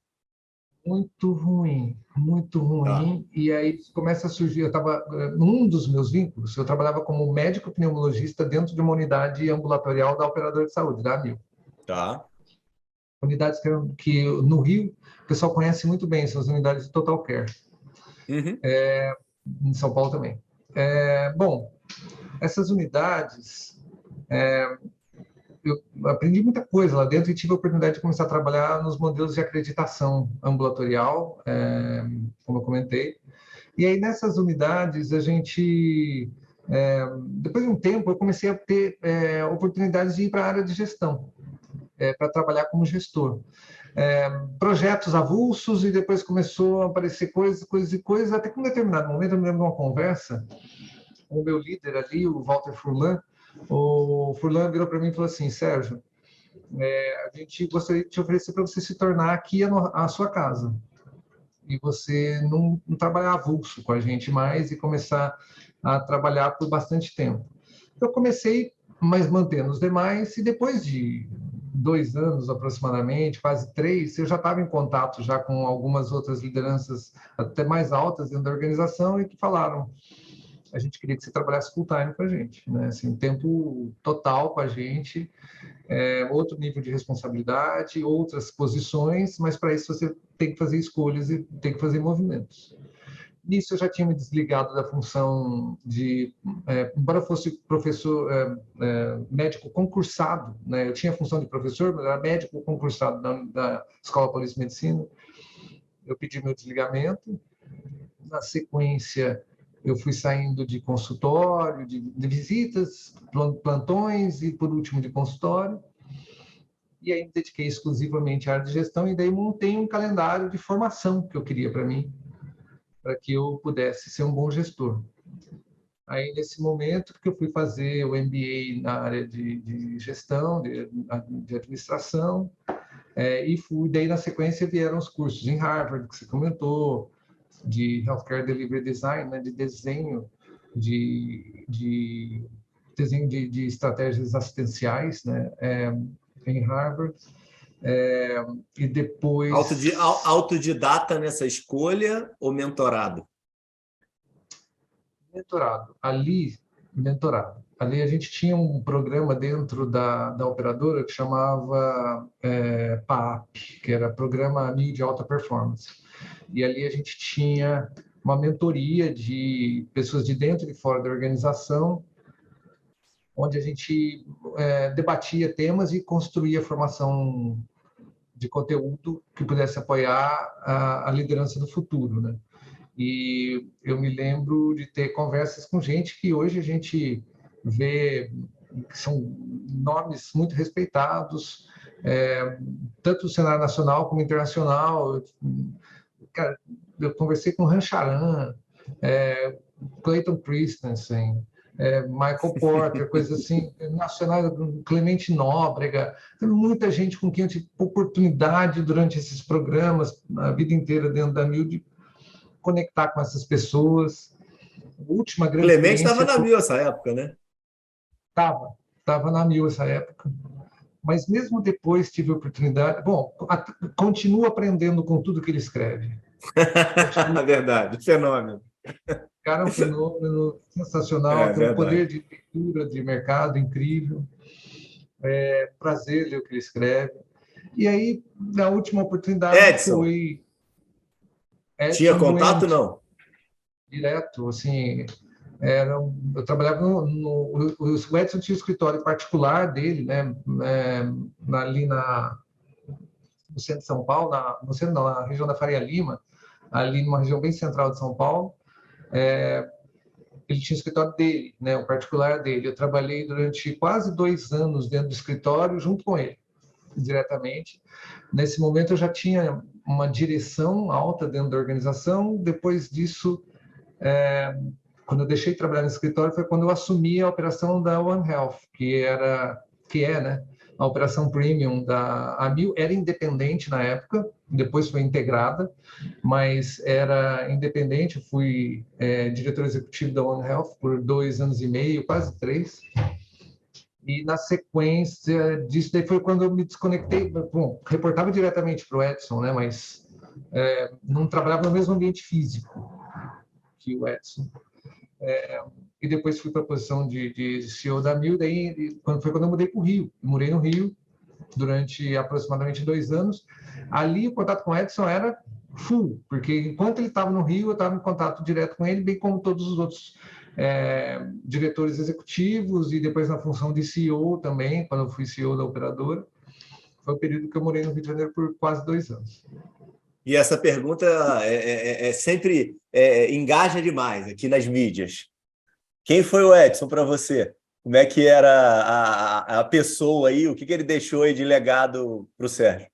muito ruim, muito Tá. ruim. E aí começa a surgir. Eu estava num dos meus vínculos. Eu trabalhava como médico pneumologista dentro de uma unidade ambulatorial da operadora de saúde, da AMIL. Tá. Unidades que no Rio o pessoal conhece muito bem, são as unidades de Total Care. Uhum. Em São Paulo também. Bom, essas unidades, eu aprendi muita coisa lá dentro e tive a oportunidade de começar a trabalhar nos modelos de acreditação ambulatorial, como eu comentei. E aí, nessas unidades, a gente, depois de um tempo, eu comecei a ter oportunidades de ir para a área de gestão, para trabalhar como gestor. Projetos avulsos, e depois começou a aparecer coisas, até que em um determinado momento, eu me lembro de uma conversa com o meu líder ali, o Walter Furlan. O Furlan virou para mim e falou assim: Sérgio, a gente gostaria de te oferecer para você se tornar aqui a sua casa. E você não trabalhar avulso com a gente mais e começar a trabalhar por bastante tempo. Eu comecei, mas mantendo os demais, e depois de 2 anos aproximadamente, quase 3, eu já estava em contato já com algumas outras lideranças até mais altas dentro da organização e que falaram: a gente queria que você trabalhasse full time com a gente, né? Assim, tempo total com a gente, outro nível de responsabilidade, outras posições, mas para isso você tem que fazer escolhas e tem que fazer movimentos. Nisso eu já tinha me desligado da função de, embora eu fosse professor, médico concursado, né? Eu tinha a função de professor, mas era médico concursado da Escola Paulista de Medicina. Eu pedi meu desligamento. Na sequência, eu fui saindo de consultório, de visitas, plantões e, por último, de consultório. E aí me dediquei exclusivamente à área de gestão e daí montei um calendário de formação que eu queria para mim, para que eu pudesse ser um bom gestor. Aí, nesse momento que eu fui fazer o MBA na área de gestão, de administração, e daí na sequência vieram os cursos em Harvard, que você comentou, de Healthcare Delivery Design, né, de desenho desenho de estratégias assistenciais, né, em Harvard. E depois... Autodidata nessa escolha ou mentorado? Mentorado. Ali a gente tinha um programa dentro da operadora que chamava PAP, que era Programa Amigo de Alta Performance. E ali a gente tinha uma mentoria de pessoas de dentro e fora da organização, onde a gente debatia temas e construía formação de conteúdo que pudesse apoiar a liderança do futuro, né? E eu me lembro de ter conversas com gente que hoje a gente vê que são nomes muito respeitados, tanto no cenário nacional como internacional. Cara, eu conversei com Rancharan, Clayton Christensen, Michael Porter, coisas assim, nacionais, Clemente Nóbrega, muita gente com quem eu tive oportunidade durante esses programas, a vida inteira dentro da Mil, de conectar com essas pessoas. A última grande Clemente estava experiência na Mil essa época, né? Estava na Mil essa época. Mas mesmo depois tive a oportunidade... Bom, continuo aprendendo com tudo que ele escreve. Verdade, fenômeno. O cara é um fenômeno sensacional, tem um poder Verdade. de leitura de mercado incrível. Prazer ler o que ele escreve. E aí, na última oportunidade Edson, foi tinha Edson contato, Buente, não? direto, assim, eu trabalhava o Edson tinha um escritório particular dele, né, ali no centro de São Paulo, no centro, não, na região da Faria Lima, ali numa região bem central de São Paulo. Ele tinha o escritório dele, né, o particular dele. Eu trabalhei durante quase 2 anos dentro do escritório junto com ele, diretamente. Nesse momento eu já tinha uma direção alta dentro da organização. Depois disso, quando eu deixei de trabalhar no escritório, foi quando eu assumi a operação da One Health, que é, né, a operação premium da Amil. Era independente na época, depois foi integrada, mas era independente. Eu fui diretor executivo da One Health por 2 anos e meio, quase 3. E na sequência disso, daí foi quando eu me desconectei. Bom, reportava diretamente para o Edson, né, mas não trabalhava no mesmo ambiente físico que o Edson. E depois fui para a posição de CEO da Mil. Daí foi quando eu mudei para o Rio. Morei no Rio durante aproximadamente 2 anos. Ali o contato com o Edson era full, porque enquanto ele estava no Rio, eu estava em contato direto com ele, bem como todos os outros diretores executivos, e depois na função de CEO também, quando eu fui CEO da operadora. Foi o período que eu morei no Rio de Janeiro por quase 2 anos. E essa pergunta sempre engaja demais aqui nas mídias. Quem foi o Edson para você? Como é que era a pessoa aí? O que ele deixou aí de legado para o Sérgio?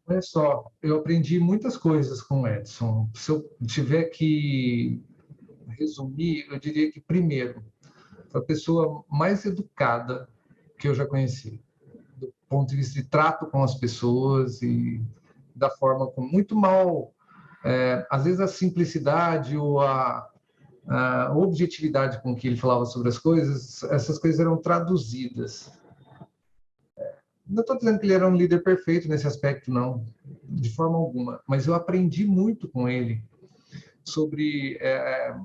Olha só, eu aprendi muitas coisas com o Edson. Se eu tiver que resumir, eu diria que, primeiro, foi a pessoa mais educada que eu já conheci, do ponto de vista de trato com as pessoas e da forma como muito mal, às vezes a simplicidade ou a objetividade com que ele falava sobre as coisas, essas coisas eram traduzidas. Não estou dizendo que ele era um líder perfeito nesse aspecto, não, de forma alguma, mas eu aprendi muito com ele sobre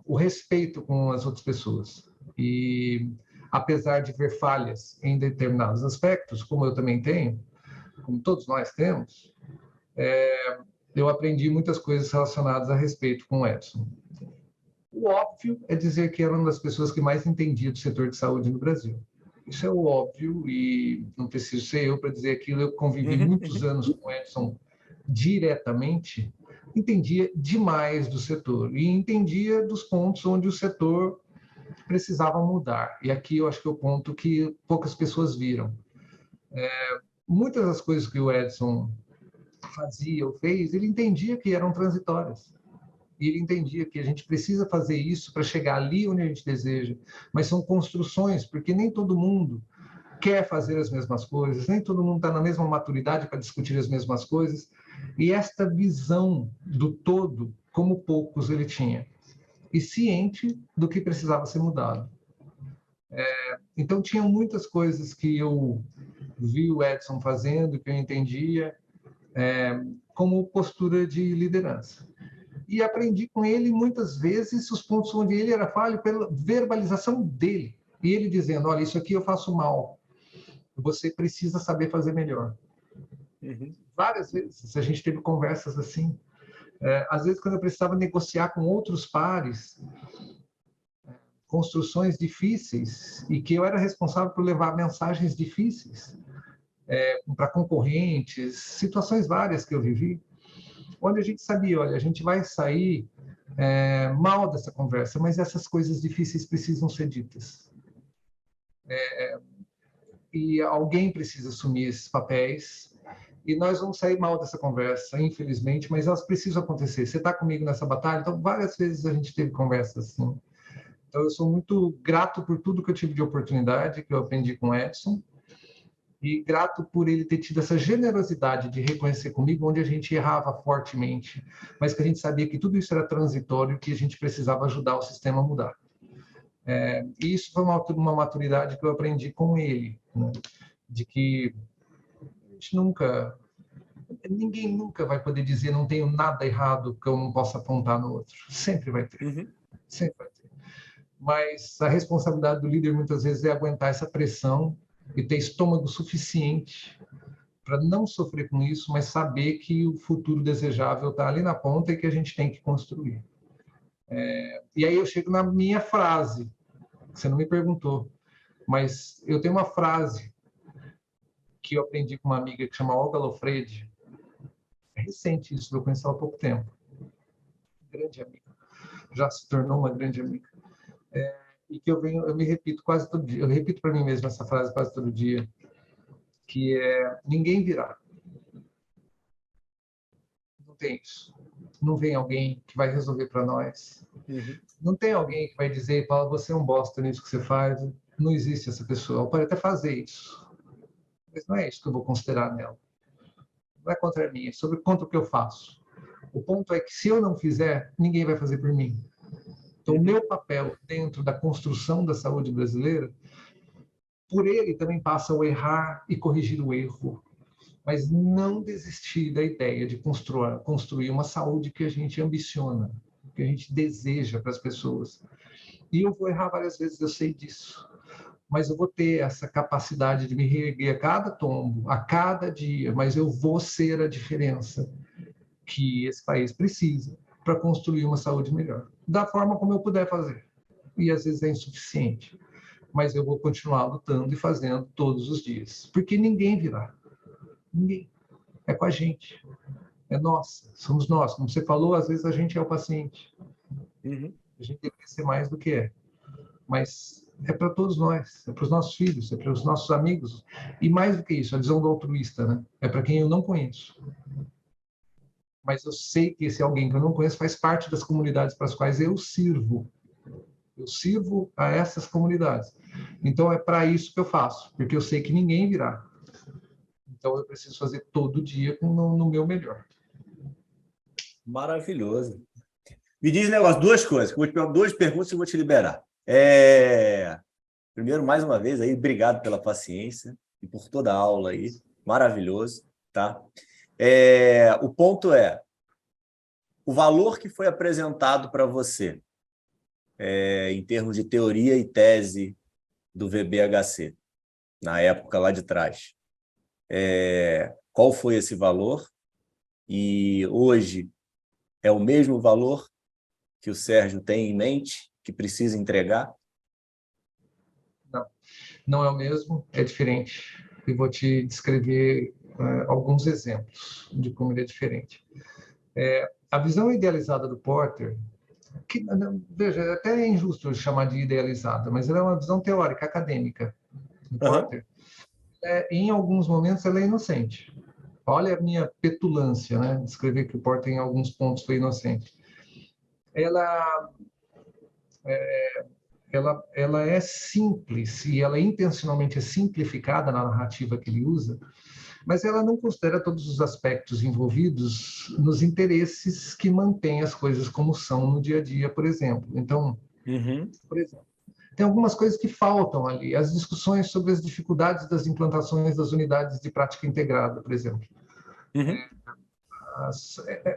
o respeito com as outras pessoas. E, apesar de ver falhas em determinados aspectos, como eu também tenho, como todos nós temos, eu aprendi muitas coisas relacionadas a respeito com o Edson. O óbvio é dizer que era uma das pessoas que mais entendia do setor de saúde no Brasil. Isso é o óbvio e não preciso ser eu para dizer aquilo. Eu convivi muitos anos com o Edson diretamente, entendia demais do setor e entendia dos pontos onde o setor precisava mudar. E aqui eu acho que é o ponto que poucas pessoas viram. Muitas das coisas que o Edson fazia ou fez, ele entendia que eram transitórias. E ele entendia que a gente precisa fazer isso para chegar ali onde a gente deseja. Mas são construções, porque nem todo mundo quer fazer as mesmas coisas, nem todo mundo está na mesma maturidade para discutir as mesmas coisas. E esta visão do todo, como poucos ele tinha. E ciente do que precisava ser mudado. Então, tinha muitas coisas que eu vi o Edson fazendo, que eu entendia, como postura de liderança. E aprendi com ele, muitas vezes, os pontos onde ele era falho pela verbalização dele. E ele dizendo, olha, isso aqui eu faço mal. Você precisa saber fazer melhor. Várias vezes a gente teve conversas assim. Às vezes, quando eu precisava negociar com outros pares, construções difíceis, e que eu era responsável por levar mensagens difíceis para concorrentes, situações várias que eu vivi, onde a gente sabia, olha, a gente vai sair mal dessa conversa, mas essas coisas difíceis precisam ser ditas. E alguém precisa assumir esses papéis, e nós vamos sair mal dessa conversa, infelizmente, mas elas precisam acontecer. Você está comigo nessa batalha? Então, várias vezes a gente teve conversas assim. Então, eu sou muito grato por tudo que eu tive de oportunidade, que eu aprendi com o Edson, e grato por ele ter tido essa generosidade de reconhecer comigo onde a gente errava fortemente, mas que a gente sabia que tudo isso era transitório, que a gente precisava ajudar o sistema a mudar. E isso foi uma maturidade que eu aprendi com ele, né? De que a gente ninguém nunca vai poder dizer não tenho nada errado que eu não possa apontar no outro. Sempre vai ter. Sempre vai ter. Mas a responsabilidade do líder muitas vezes é aguentar essa pressão e ter estômago suficiente para não sofrer com isso, mas saber que o futuro desejável está ali na ponta e que a gente tem que construir. E aí eu chego na minha frase, que você não me perguntou, mas eu tenho uma frase que eu aprendi com uma amiga que chama Olga Lofredi. É recente isso, eu conheci ela há pouco tempo. Grande amiga. Já se tornou uma grande amiga. E que eu me repito quase todo dia. Eu repito para mim mesmo essa frase quase todo dia, que é: ninguém virá. Não tem isso. Não vem alguém que vai resolver para nós. Não tem alguém que vai dizer, Paulo, você é um bosta nisso que você faz. Não existe essa pessoa. Ela pode até fazer isso, mas não é isso que eu vou considerar nela. Não é contra mim, é contra o que eu faço. O ponto é que se eu não fizer, ninguém vai fazer por mim. Então, o meu papel dentro da construção da saúde brasileira, por ele também passa o errar e corrigir o erro, mas não desistir da ideia de construir uma saúde que a gente ambiciona, que a gente deseja para as pessoas. E eu vou errar várias vezes, eu sei disso, mas eu vou ter essa capacidade de me reerguer a cada tombo, a cada dia, mas eu vou ser a diferença que esse país precisa para construir uma saúde melhor, da forma como eu puder fazer. E às vezes é insuficiente, mas eu vou continuar lutando e fazendo todos os dias, porque ninguém virá. Ninguém. É com a gente. É nós. Somos nós. Como você falou, às vezes a gente é o paciente. A gente deveria ser mais do que é. Mas é para todos nós. É para os nossos filhos, é para os nossos amigos. E mais do que isso, a visão do altruísta, né? É para quem eu não conheço. Mas eu sei que esse alguém que eu não conheço faz parte das comunidades para as quais eu sirvo. Eu sirvo a essas comunidades. Então é para isso que eu faço, porque eu sei que ninguém virá. Então eu preciso fazer todo dia no meu melhor. Maravilhoso. Me diz um negócio, duas coisas. Vou te perguntar duas perguntas e vou te liberar. Primeiro, mais uma vez, aí, obrigado pela paciência e por toda a aula aí. Maravilhoso, tá? O ponto é, o valor que foi apresentado para você, em termos de teoria e tese do VBHC, na época lá de trás, qual foi esse valor? E hoje é o mesmo valor que o Sérgio tem em mente, que precisa entregar? Não, não é o mesmo, é diferente. E vou te descrever alguns exemplos de como ele é diferente. A visão idealizada do Porter, que, veja, até é injusto chamar de idealizada, mas ela é uma visão teórica, acadêmica do Porter. Em alguns momentos ela é inocente. Olha a minha petulância, né? Descrever que o Porter em alguns pontos foi inocente. Ela é simples e ela intencionalmente é simplificada na narrativa que ele usa, mas ela não considera todos os aspectos envolvidos nos interesses que mantêm as coisas como são no dia a dia, por exemplo. Então, por exemplo, tem algumas coisas que faltam ali. As discussões sobre as dificuldades das implantações das unidades de prática integrada, por exemplo.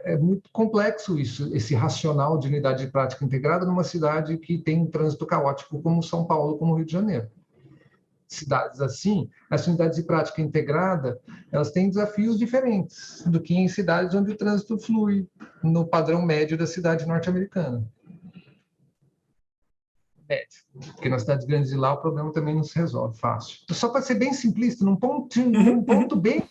É muito complexo isso, esse racional de unidade de prática integrada numa cidade que tem um trânsito caótico como São Paulo, como Rio de Janeiro. Cidades assim, as unidades de prática integrada, elas têm desafios diferentes do que em cidades onde o trânsito flui no padrão médio da cidade norte-americana. Porque nas cidades grandes de lá o problema também não se resolve fácil. Só para ser bem simplista, num ponto bem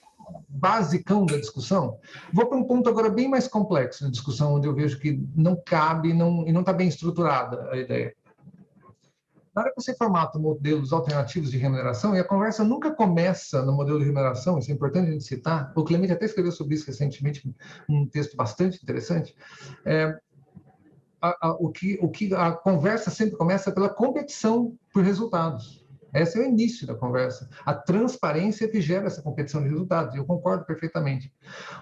basicão da discussão, vou para um ponto agora bem mais complexo na discussão, onde eu vejo que não cabe e não está bem estruturada a ideia. Na hora que você formata modelos alternativos de remuneração, e a conversa nunca começa no modelo de remuneração, isso é importante a gente citar, o Clemente até escreveu sobre isso recentemente, um texto bastante interessante, a conversa sempre começa pela competição por resultados. Esse é o início da conversa. A transparência que gera essa competição de resultados. E eu concordo perfeitamente.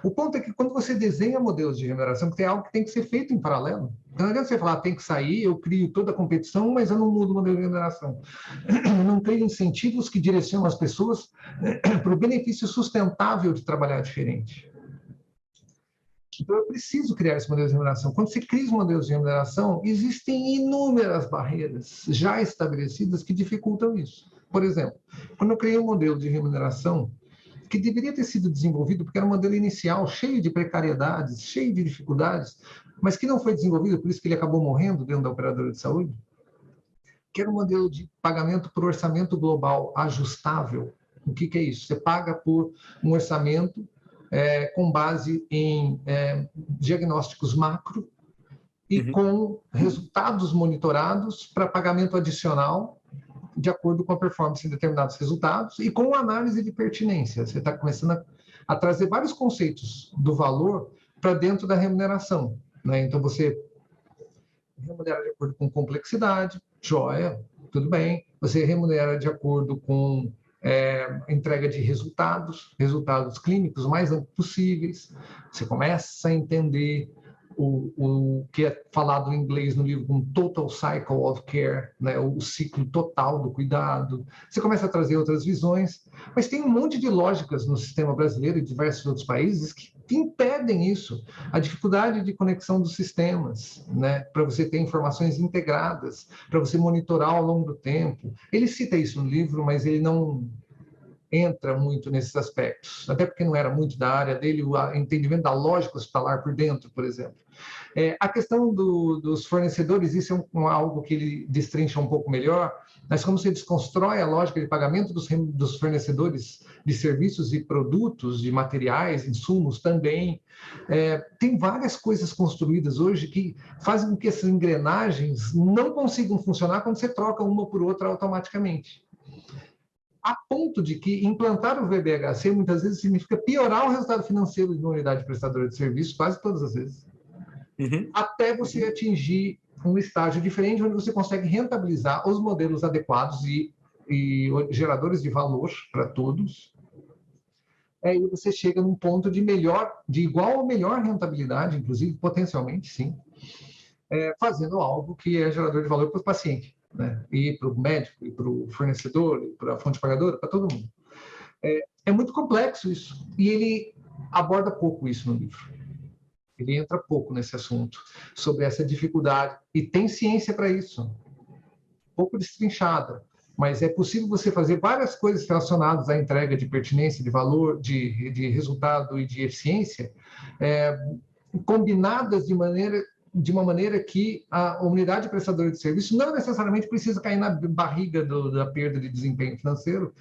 O ponto é que quando você desenha modelos de remuneração, tem algo que tem que ser feito em paralelo. Não adianta você falar, tem que sair, eu crio toda a competição, mas eu não mudo o modelo de remuneração. Eu não crio incentivos que direcionam as pessoas para o benefício sustentável de trabalhar diferente. Então, eu preciso criar esse modelo de remuneração. Quando você cria os modelos de remuneração, existem inúmeras barreiras já estabelecidas que dificultam isso. Por exemplo, quando eu criei um modelo de remuneração que deveria ter sido desenvolvido, porque era um modelo inicial cheio de precariedades, cheio de dificuldades, mas que não foi desenvolvido, por isso que ele acabou morrendo dentro da operadora de saúde, que era um modelo de pagamento por orçamento global ajustável. O que é isso? Você paga por um orçamento com base em diagnósticos macro e com resultados monitorados para pagamento adicional de acordo com a performance de determinados resultados e com análise de pertinência. Você está começando a trazer vários conceitos do valor para dentro da remuneração, né? Então, você remunera de acordo com complexidade, joia, tudo bem. Você remunera de acordo com entrega de resultados clínicos mais amplos possíveis. Você começa a entender o que é falado em inglês no livro como Total Cycle of Care, né? O ciclo total do cuidado. Você começa a trazer outras visões, mas tem um monte de lógicas no sistema brasileiro e diversos outros países que impedem isso. A dificuldade de conexão dos sistemas, né? Para você ter informações integradas, para você monitorar ao longo do tempo. Ele cita isso no livro, mas ele não entra muito nesses aspectos, até porque não era muito da área dele, o entendimento da lógica hospitalar por dentro, por exemplo. A questão dos fornecedores, isso é algo que ele destrincha um pouco melhor, mas como você desconstrói a lógica de pagamento dos fornecedores de serviços e produtos, de materiais, insumos também, tem várias coisas construídas hoje que fazem com que essas engrenagens não consigam funcionar quando você troca uma por outra automaticamente. A ponto de que implantar o VBHC muitas vezes significa piorar o resultado financeiro de uma unidade prestadora de serviço, quase todas as vezes, até você atingir um estágio diferente, onde você consegue rentabilizar os modelos adequados e geradores de valor para todos. E você chega num ponto de igual ou melhor rentabilidade, inclusive potencialmente, sim, fazendo algo que é gerador de valor para o paciente, né? E para o médico, e para o fornecedor, e para a fonte pagadora, para todo mundo. É muito complexo isso. E ele aborda pouco isso no livro. Ele entra pouco nesse assunto, sobre essa dificuldade, e tem ciência para isso, pouco destrinchada, mas é possível você fazer várias coisas relacionadas à entrega de pertinência, de valor, de resultado e de eficiência, combinadas de uma maneira que a unidade prestadora de serviço não necessariamente precisa cair na barriga da perda de desempenho financeiro,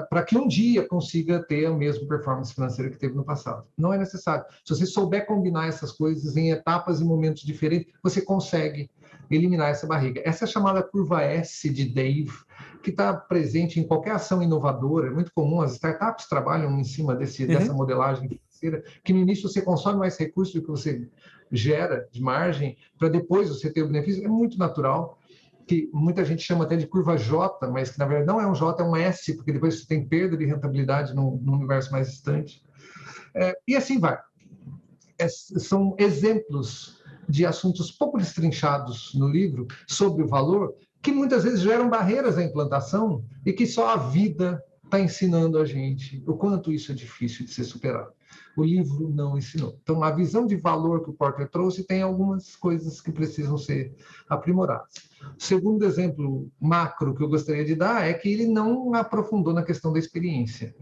para que um dia consiga ter a mesma performance financeira que teve no passado. Não é necessário. Se você souber combinar essas coisas em etapas e momentos diferentes, você consegue eliminar essa barriga. Essa é a chamada curva S de Dave, que está presente em qualquer ação inovadora. É muito comum, as startups trabalham em cima dessa modelagem financeira, que no início você consome mais recursos do que você gera de margem, para depois você ter o benefício. É muito natural, que muita gente chama até de curva J, mas que na verdade não é um J, é um S, porque depois você tem perda de rentabilidade no universo mais distante. E assim vai. São exemplos de assuntos pouco destrinchados no livro sobre o valor, que muitas vezes geram barreiras à implantação e que só a vida está ensinando a gente o quanto isso é difícil de ser superado. O livro não ensinou. Então, a visão de valor que o Porter trouxe tem algumas coisas que precisam ser aprimoradas. O segundo exemplo macro que eu gostaria de dar é que ele não aprofundou na questão da experiência.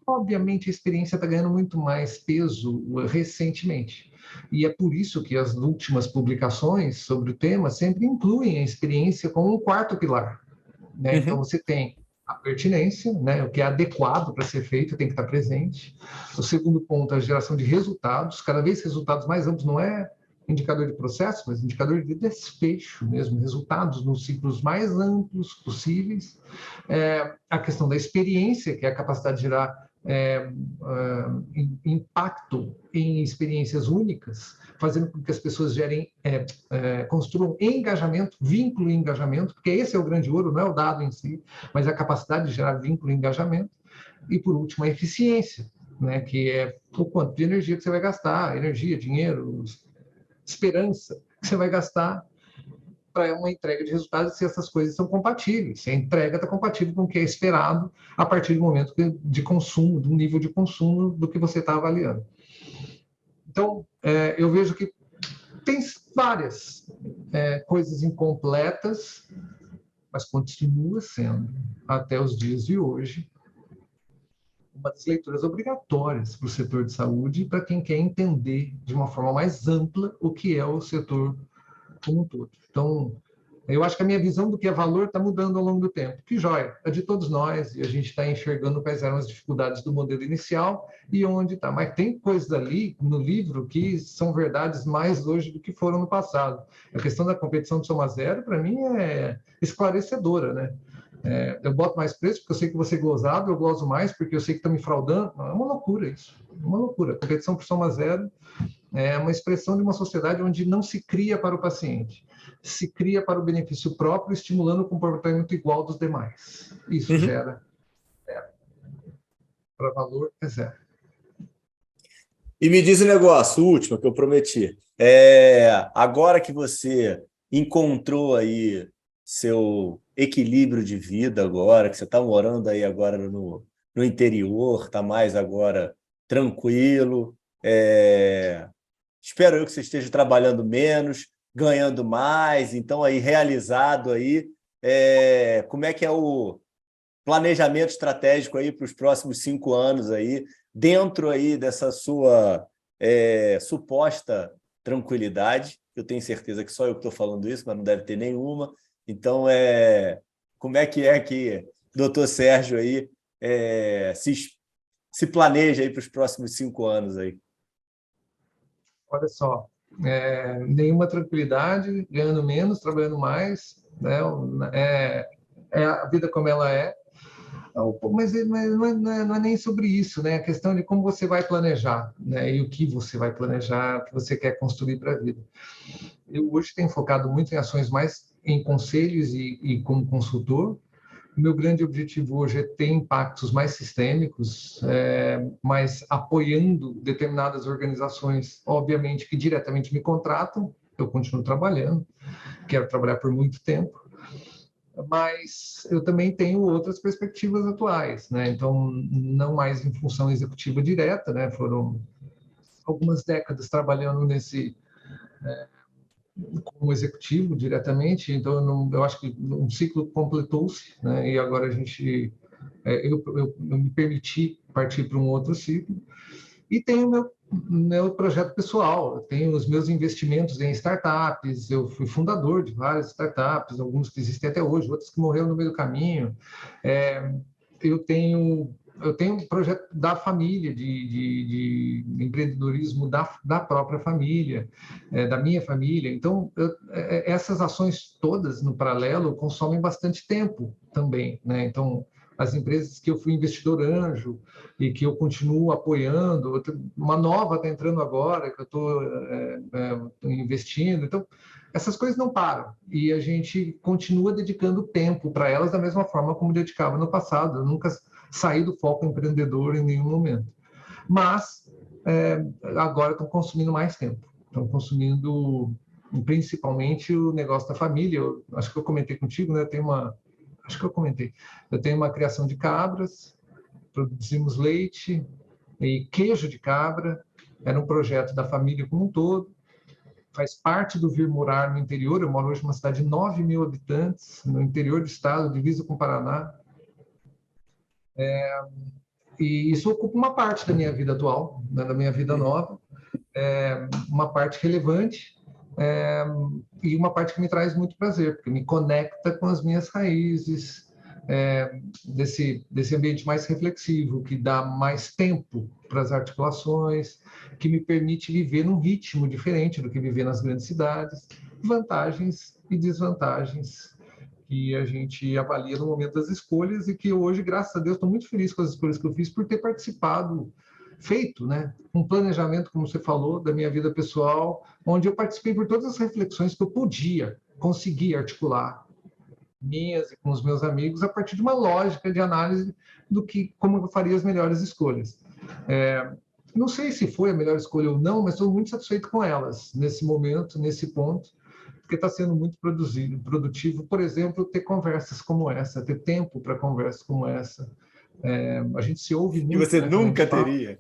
Obviamente, a experiência está ganhando muito mais peso recentemente. E é por isso que as últimas publicações sobre o tema sempre incluem a experiência como um quarto pilar. Né? Então, você tem a pertinência, né? O que é adequado para ser feito tem que estar presente. O segundo ponto é a geração de resultados, cada vez resultados mais amplos, não é indicador de processo, mas indicador de desfecho mesmo, resultados nos ciclos mais amplos possíveis. A questão da experiência, que é a capacidade de gerar impacto em experiências únicas, fazendo com que as pessoas construam engajamento, vínculo e engajamento, porque esse é o grande ouro, não é o dado em si, mas a capacidade de gerar vínculo e engajamento. E, por último, a eficiência, né, que é o quanto de energia que você vai gastar, energia, dinheiro, esperança que você vai gastar para uma entrega de resultados, se essas coisas são compatíveis, se a entrega está compatível com o que é esperado a partir do momento de consumo, do nível de consumo do que você está avaliando. Então, eu vejo que tem várias coisas incompletas, mas continua sendo, até os dias de hoje, uma das leituras obrigatórias para o setor de saúde, para quem quer entender de uma forma mais ampla o que é o setor como um todo. Então, eu acho que a minha visão do que é valor está mudando ao longo do tempo. Que joia, é de todos nós, e a gente está enxergando quais eram as dificuldades do modelo inicial e onde está. Mas tem coisas ali no livro que são verdades mais hoje do que foram no passado. A questão da competição de soma zero, para mim, é esclarecedora, né? Eu boto mais preço porque eu sei que vou ser glosado, eu gloso mais porque eu sei que estão me fraudando. É uma loucura isso, uma loucura. A competição por soma zero é uma expressão de uma sociedade onde não se cria para o paciente, se cria para o benefício próprio, estimulando o comportamento igual dos demais. Isso gera para valor é zero. E me diz um negócio, o último que eu prometi. Agora que você encontrou aí seu equilíbrio de vida agora, que você está morando aí agora no interior, está mais agora tranquilo, espero eu que você esteja trabalhando menos, ganhando mais, então aí realizado aí, como é que é o planejamento estratégico aí para os próximos 5 anos aí, dentro aí dessa sua suposta tranquilidade? Eu tenho certeza que só eu que estou falando isso, mas não deve ter nenhuma. Então, como é que doutor Sérgio aí se planeja aí para os próximos 5 anos aí? Olha só, nenhuma tranquilidade, ganhando menos, trabalhando mais, né? É a vida como ela é. Mas não é nem sobre isso, né? A questão de como você vai planejar, né? E o que você vai planejar, o que você quer construir para a vida. Eu hoje tenho focado muito em ações mais em conselhos e como consultor. O meu grande objetivo hoje é ter impactos mais sistêmicos, mas apoiando determinadas organizações, obviamente, que diretamente me contratam. Eu continuo trabalhando, quero trabalhar por muito tempo, mas eu também tenho outras perspectivas atuais, né? Então, não mais em função executiva direta, né? Foram algumas décadas trabalhando como executivo diretamente, então eu acho que um ciclo completou-se, né? E agora eu me permiti partir para um outro ciclo. E tenho meu projeto pessoal, eu tenho os meus investimentos em startups, eu fui fundador de várias startups, alguns que existem até hoje, outros que morreram no meio do caminho. Eu tenho um projeto da família, de empreendedorismo da própria família, da minha família. Então, essas ações todas no paralelo consomem bastante tempo também, né? Então, as empresas que eu fui investidor anjo e que eu continuo apoiando, uma nova está entrando agora, que eu estou investindo. Então, essas coisas não param e a gente continua dedicando tempo para elas da mesma forma como dedicava no passado. Eu nunca saí do foco empreendedor em nenhum momento. Mas agora estão consumindo mais tempo. Estão consumindo principalmente o negócio da família. Acho que eu comentei contigo, né? Acho que eu comentei. Eu tenho uma criação de cabras, produzimos leite e queijo de cabra. Era um projeto da família como um todo. Faz parte do Vir Morar no interior. Eu moro hoje numa cidade de 9 mil habitantes, no interior do estado, divisa com o Paraná. E isso ocupa uma parte da minha vida atual, né, da minha vida nova, uma parte relevante, e uma parte que me traz muito prazer, porque me conecta com as minhas raízes, desse ambiente mais reflexivo, que dá mais tempo para as articulações, que me permite viver num ritmo diferente do que viver nas grandes cidades, vantagens e desvantagens que a gente avalia no momento das escolhas e que hoje, graças a Deus, estou muito feliz com as escolhas que eu fiz por ter participado, feito, né, um planejamento, como você falou, da minha vida pessoal, onde eu participei por todas as reflexões que eu podia conseguir articular, minhas e com os meus amigos, a partir de uma lógica de análise como eu faria as melhores escolhas. Não sei se foi a melhor escolha ou não, mas estou muito satisfeito com elas, nesse momento, nesse ponto, porque está sendo muito produtivo, por exemplo, ter conversas como essa, ter tempo para conversas como essa. A gente se ouve E muito, você né, quando a nunca gente fala. teria?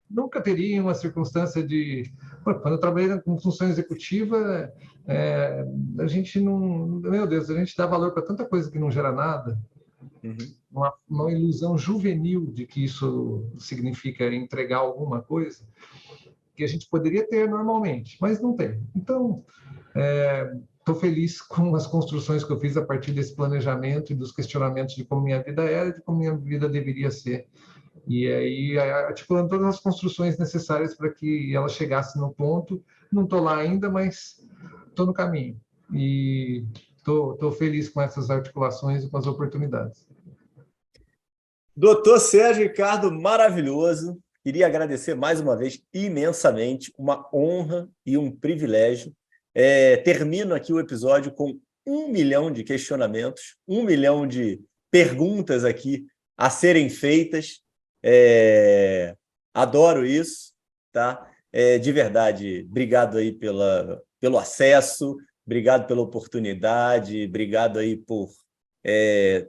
Nunca teria uma circunstância de... Quando eu trabalhei com função executiva, a gente não... Meu Deus, a gente dá valor para tanta coisa que não gera nada. Uma ilusão juvenil de que isso significa entregar alguma coisa que a gente poderia ter normalmente, mas não tem. Então, estou feliz com as construções que eu fiz a partir desse planejamento e dos questionamentos de como minha vida era e de como minha vida deveria ser. E aí, articulando todas as construções necessárias para que ela chegasse no ponto. Não estou lá ainda, mas estou no caminho. E estou feliz com essas articulações e com as oportunidades. Doutor Sérgio Ricardo, maravilhoso. Queria agradecer mais uma vez imensamente, uma honra e um privilégio. Termino aqui o episódio com 1 milhão de questionamentos, 1 milhão de perguntas aqui a serem feitas. Adoro isso, tá? De verdade, obrigado aí pelo acesso, obrigado pela oportunidade, obrigado aí por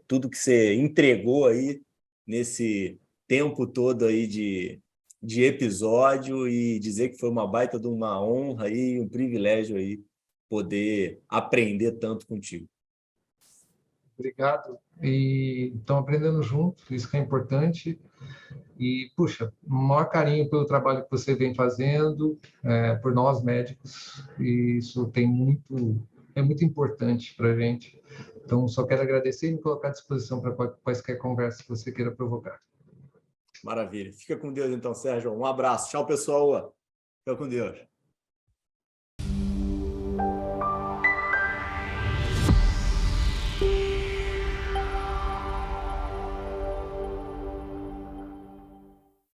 tudo que você entregou aí nesse tempo todo aí de episódio, e dizer que foi uma baita de uma honra e um privilégio aí poder aprender tanto contigo. Obrigado. E estão aprendendo junto, isso que é importante. E, puxa, maior carinho pelo trabalho que você vem fazendo, por nós médicos, e isso é muito importante para a gente. Então, só quero agradecer e me colocar à disposição para quaisquer conversa que você queira provocar. Maravilha. Fica com Deus, então, Sérgio. Um abraço. Tchau, pessoal. Fica com Deus.